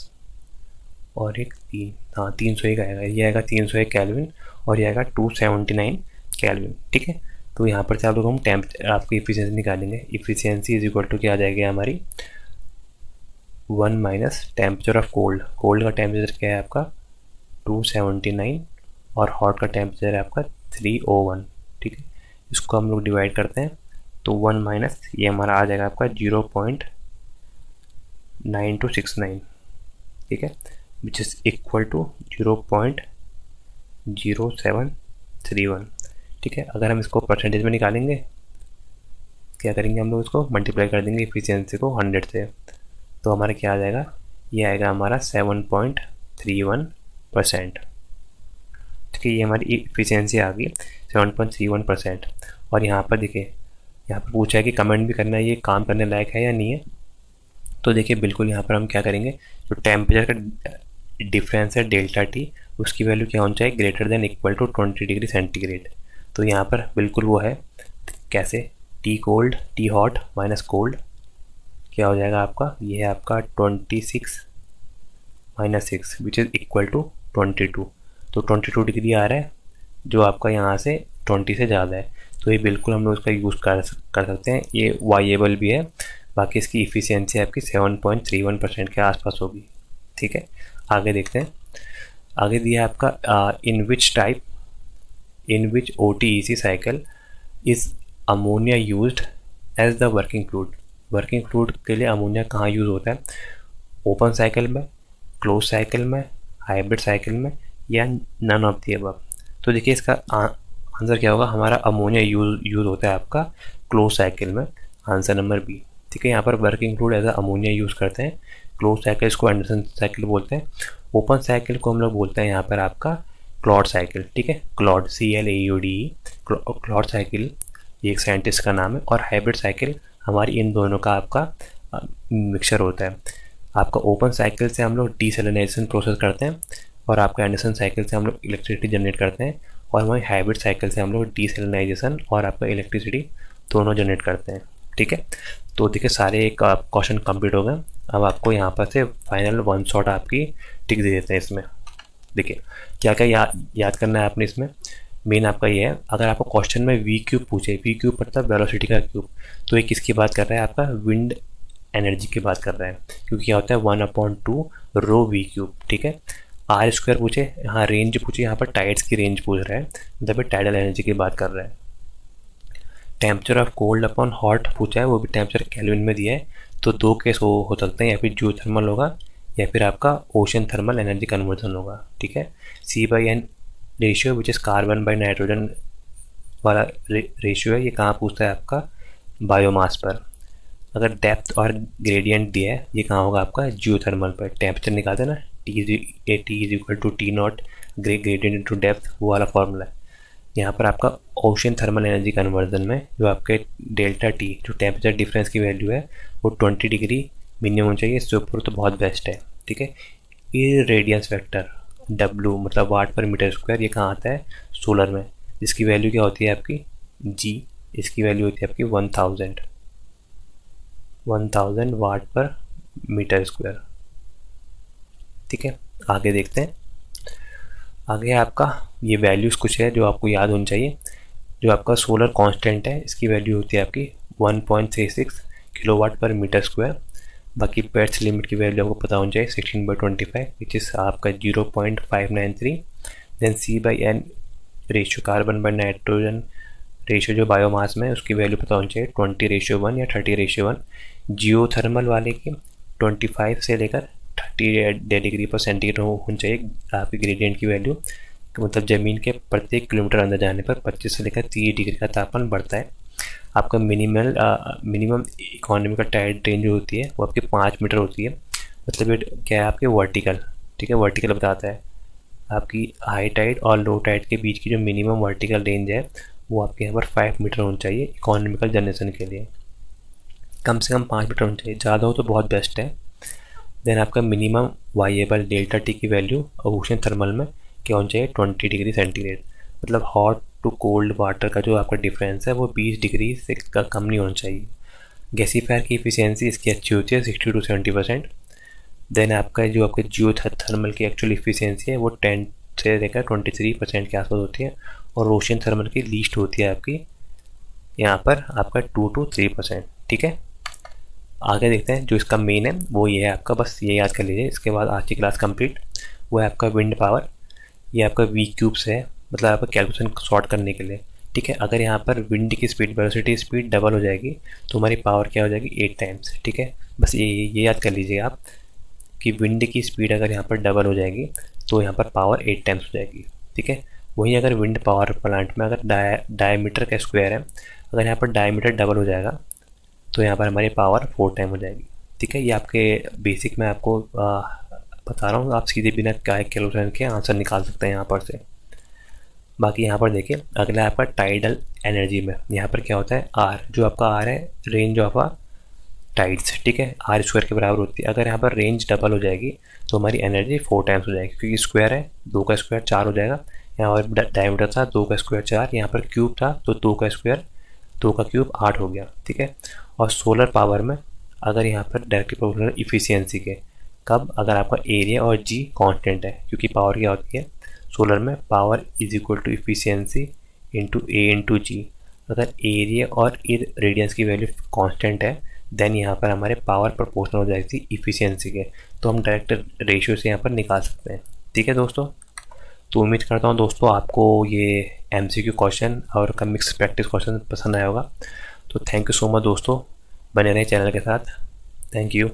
और 1 3, हाँ 301 आएगा। ये आएगा 301 केल्विन और ये आएगा 279 केल्विन। ठीक है, तो यहाँ पर से आप लोग हम आपकी इफिशियंसी निकालेंगे। इफिशियंसी इज इक्वल टू क्या आ जाएगी हमारी 1 minus temperature of cold. Cold का टेम्परेचर क्या है आपका 279 और हॉट का टेम्परेचर है आपका 301। ठीक है, इसको हम लोग डिवाइड करते हैं तो 1 माइनस ये हमारा आ जाएगा आपका 9269, ठीक है, विच इज़ इक्वल टू 0.0731, ठीक है। अगर हम इसको परसेंटेज में निकालेंगे, क्या करेंगे हम लोग, इसको मल्टीप्लाई कर देंगे इफिशियंसी को 100 से, तो हमारा क्या आ जाएगा, ये आएगा हमारा 7.31%, ठीक है। ये हमारी इफिशियंसी आ गई 7.31%। और यहाँ पर देखिए, यहाँ पर पूछा है कि कमेंट भी करना है ये काम करने लायक है या नहीं है। तो देखिए बिल्कुल यहाँ पर हम क्या करेंगे, जो टेम्परेचर का डिफरेंस है डेल्टा टी, उसकी वैल्यू क्या होनी चाहिए, greater than equal to 20 degree centigrade. तो यहाँ पर बिल्कुल वो है, कैसे, T cold, T hot minus cold क्या हो जाएगा आपका, ये है आपका 26 minus 6 which is equal to 22। तो 22 डिग्री आ रहा है, जो आपका यहाँ से 20 से ज़्यादा है। तो ये बिल्कुल हम लोग इसका यूज़ कर सकते हैं, ये वाइएबल भी है। बाकी इसकी इफ़िशियंसी आपकी 7.31% के आसपास होगी, ठीक है। आगे देखते हैं, आगे दिया है आपका in which OTEC cycle is ammonia used as the working fluid. Working fluid के लिए अमोनिया कहाँ यूज़ होता है, ओपन साइकिल में, क्लोज साइकिल में, हाइब्रिड साइकिल में, या नन ऑफ दी अबव। तो देखिए इसका आंसर क्या होगा, हमारा अमोनिया यूज़ होता है आपका क्लोज साइकिल में, आंसर नंबर बी, ठीक है। यहाँ पर working fluid as ammonia use करते हैं। क्लोज साइकिल को एंडरसन साइकिल बोलते हैं, ओपन साइकिल को हम लोग बोलते हैं यहाँ पर आपका क्लॉड साइकिल, ठीक है। क्लॉड, CLAUDE, क्लॉड साइकिल ये एक साइंटिस्ट का नाम है। और हाइब्रिड साइकिल हमारी इन दोनों का आपका मिक्सचर होता है। आपका ओपन साइकिल से हम लोग डीसैलिनाइजेशन प्रोसेस करते हैं, और आपका एंडरसन साइकिल से हम लोग इलेक्ट्रिसिटी जनरेट करते हैं, और वहीं हाइब्रिड साइकिल से हम लोग डीसैलिनाइजेशन और आपका इलेक्ट्रिसिटी दोनों जनरेट करते हैं, ठीक है। तो देखिए सारे एक क्वेश्चन कंप्लीट हो गए। अब आपको यहाँ पर से फाइनल वन शॉट आपकी टिक दे देते हैं इसमें। देखिए क्या क्या याद करना है आपने इसमें, मेन आपका ये है, अगर आपको क्वेश्चन में वी क्यूब पूछे, वी क्यूब मतलब वेलोसिटी का क्यूब, तो ये किसकी बात कर रहा है, आपका विंड एनर्जी की बात कर रहा है, क्योंकि क्या होता है 1/2 रो वी क्यूब, ठीक है। आर स्क्वायर पूछे, यहाँ रेंज पूछे, यहाँ पर टाइड्स की रेंज पूछ रहा है, मतलब टाइडल एनर्जी की बात कर रहा है। Temperature of cold upon hot पूछा है, वो भी टेम्परेचर केल्विन में दिया है। तो दो केस हो सकते हैं, या फिर जियो थर्मल होगा या फिर आपका ओशन थर्मल एनर्जी कन्वर्जन होगा, ठीक है। C/N ratio which is carbon by nitrogen वाला रेशियो है, ये कहाँ पूछता है आपका बायोमास पर। अगर डेप्थ और ग्रेडियंट दिया है, ये कहाँ होगा आपका जियो थर्मल पर। टेम्परेचर निकालते हैं ना, T is equal to T0 gradient into depth, वो वाला फॉर्मूला है। यहाँ पर आपका ओशन थर्मल एनर्जी कन्वर्जन में जो आपके डेल्टा टी, जो टेम्परेचर डिफरेंस की वैल्यू है, वो 20 डिग्री मिनिमम चाहिए, इससे ऊपर तो बहुत बेस्ट है, ठीक है। ये रेडियंस वेक्टर W मतलब वाट पर मीटर स्क्वायर, ये कहाँ आता है, सोलर में, जिसकी वैल्यू क्या होती है आपकी G, इसकी वैल्यू होती है आपकी 1000 वाट पर मीटर स्क्वायर, ठीक है। आगे देखते हैं, आगे आपका ये वैल्यूज़ कुछ है जो आपको याद होनी चाहिए। जो आपका सोलर कांस्टेंट है, इसकी वैल्यू होती है आपकी 1.36 किलोवाट पर मीटर स्क्वायर। बाकी पेट्स लिमिट की वैल्यू आपको पता होनी चाहिए 16/25 विच इज़ आपका 0.593। Then C/N ratio carbon by nitrogen ratio जो बायोमास में, उसकी वैल्यू पता होनी चाहिए 20:1 या 30:1। जियो थर्मल वाले की 25 से लेकर 30 डिग्री पर सेंटीग्रेड होनी चाहिए आपकी ग्रेडियंट की वैल्यू, मतलब ज़मीन के प्रत्येक किलोमीटर अंदर जाने पर 25 से लेकर 30 डिग्री का तापमान बढ़ता है। आपका मिनिमम इकोनॉमिकल टाइड रेंज जो होती है वो आपकी 5 मीटर होती है, मतलब ये क्या है आपके वर्टिकल, ठीक है। वर्टिकल बताता है आपकी हाई टाइड और लो टाइड के बीच की जो मिनिमम वर्टिकल रेंज है वो आपके यहाँ पर 5 मीटर होनी चाहिए इकोनॉमिकल जनरेशन के लिए। कम से कम 5 मीटर होनी चाहिए, ज़्यादा हो तो बहुत बेस्ट है। देन आपका मिनिमम वाइएबल डेल्टा टी की वैल्यू ओशन थर्मल में क्या होनी चाहिए 20 डिग्री सेंटीग्रेड, मतलब हॉट टू कोल्ड वाटर का जो आपका डिफरेंस है वो 20 डिग्री से कम नहीं होना चाहिए। गैसीफायर की इफिशियंसी इसकी अच्छी होती है 60 to 70%। देन आपका जो आपके जियो थर्मल की एक्चुअल इफिशियंसी है वो 10 से लेकर 23% के आसपास होती है, और ओशन थर्मल की लीस्ट होती है आपकी यहाँ पर आपका 2 to 3%, ठीक है। आगे देखते हैं, जो इसका मेन है वो ये है आपका, बस ये याद कर लीजिए। इसके बाद आज की क्लास कंप्लीट, वो है आपका विंड पावर। ये आपका वी क्यूब से है, मतलब आपका कैलकुलेशन सॉर्ट करने के लिए, ठीक है। अगर यहाँ पर विंड की स्पीड, वेलोसिटी स्पीड डबल हो जाएगी तो हमारी पावर क्या हो जाएगी 8 टाइम्स, ठीक है। बस ये याद कर लीजिए आप कि विंड की स्पीड अगर यहाँ पर डबल हो जाएगी तो यहाँ पर पावर 8 टाइम्स हो जाएगी। ठीक है, वहीं अगर विंड पावर प्लांट में अगर डायमीटर का स्क्वायर है, अगर यहाँ पर डायमीटर डबल हो जाएगा तो यहाँ पर हमारी पावर 4 टाइम हो जाएगी। ठीक है, ये आपके बेसिक में आपको बता रहा हूँ, आप सीधे बिना कैलकुलेशन के आंसर निकाल सकते हैं यहाँ पर से। बाकी यहाँ पर देखिए अगला है आपका टाइडल एनर्जी में। यहाँ पर क्या होता है, आर जो आपका आर है रेंज ऑफ आ टाइड्स। ठीक है, आर स्क्वायर के बराबर होती है। अगर यहाँ पर रेंज डबल हो जाएगी तो हमारी एनर्जी 4 टाइम्स हो जाएगी, क्योंकि स्क्वायर है, 2 का स्क्वायर 4 हो जाएगा। यहाँ पर डायमीटर था 2 का स्क्वायर 4, यहाँ पर क्यूब था तो 2 का स्क्वायर 2 का क्यूब 8 हो गया। ठीक है, और सोलर पावर में अगर यहाँ पर डायरेक्टली प्रोपोर्शनल इफिशियंसी के, कब, अगर आपका एरिया और जी कांस्टेंट है, क्योंकि पावर क्या होती है सोलर में, power is equal to efficiency into A into G. अगर एरिया और रेडियंस की वैल्यू कांस्टेंट है देन यहाँ पर हमारे पावर प्रोपोर्शनल हो जाएगी इफिशियंसी के, तो हम डायरेक्ट रेशियो से यहाँ पर निकाल सकते हैं। ठीक है दोस्तों, तो उम्मीद करता हूँ दोस्तों आपको ये एमसीक्यू क्वेश्चन और का मिक्स प्रैक्टिस क्वेश्चन पसंद आया होगा। तो थैंक यू सो मच दोस्तों, बने रहें चैनल के साथ। Thank you.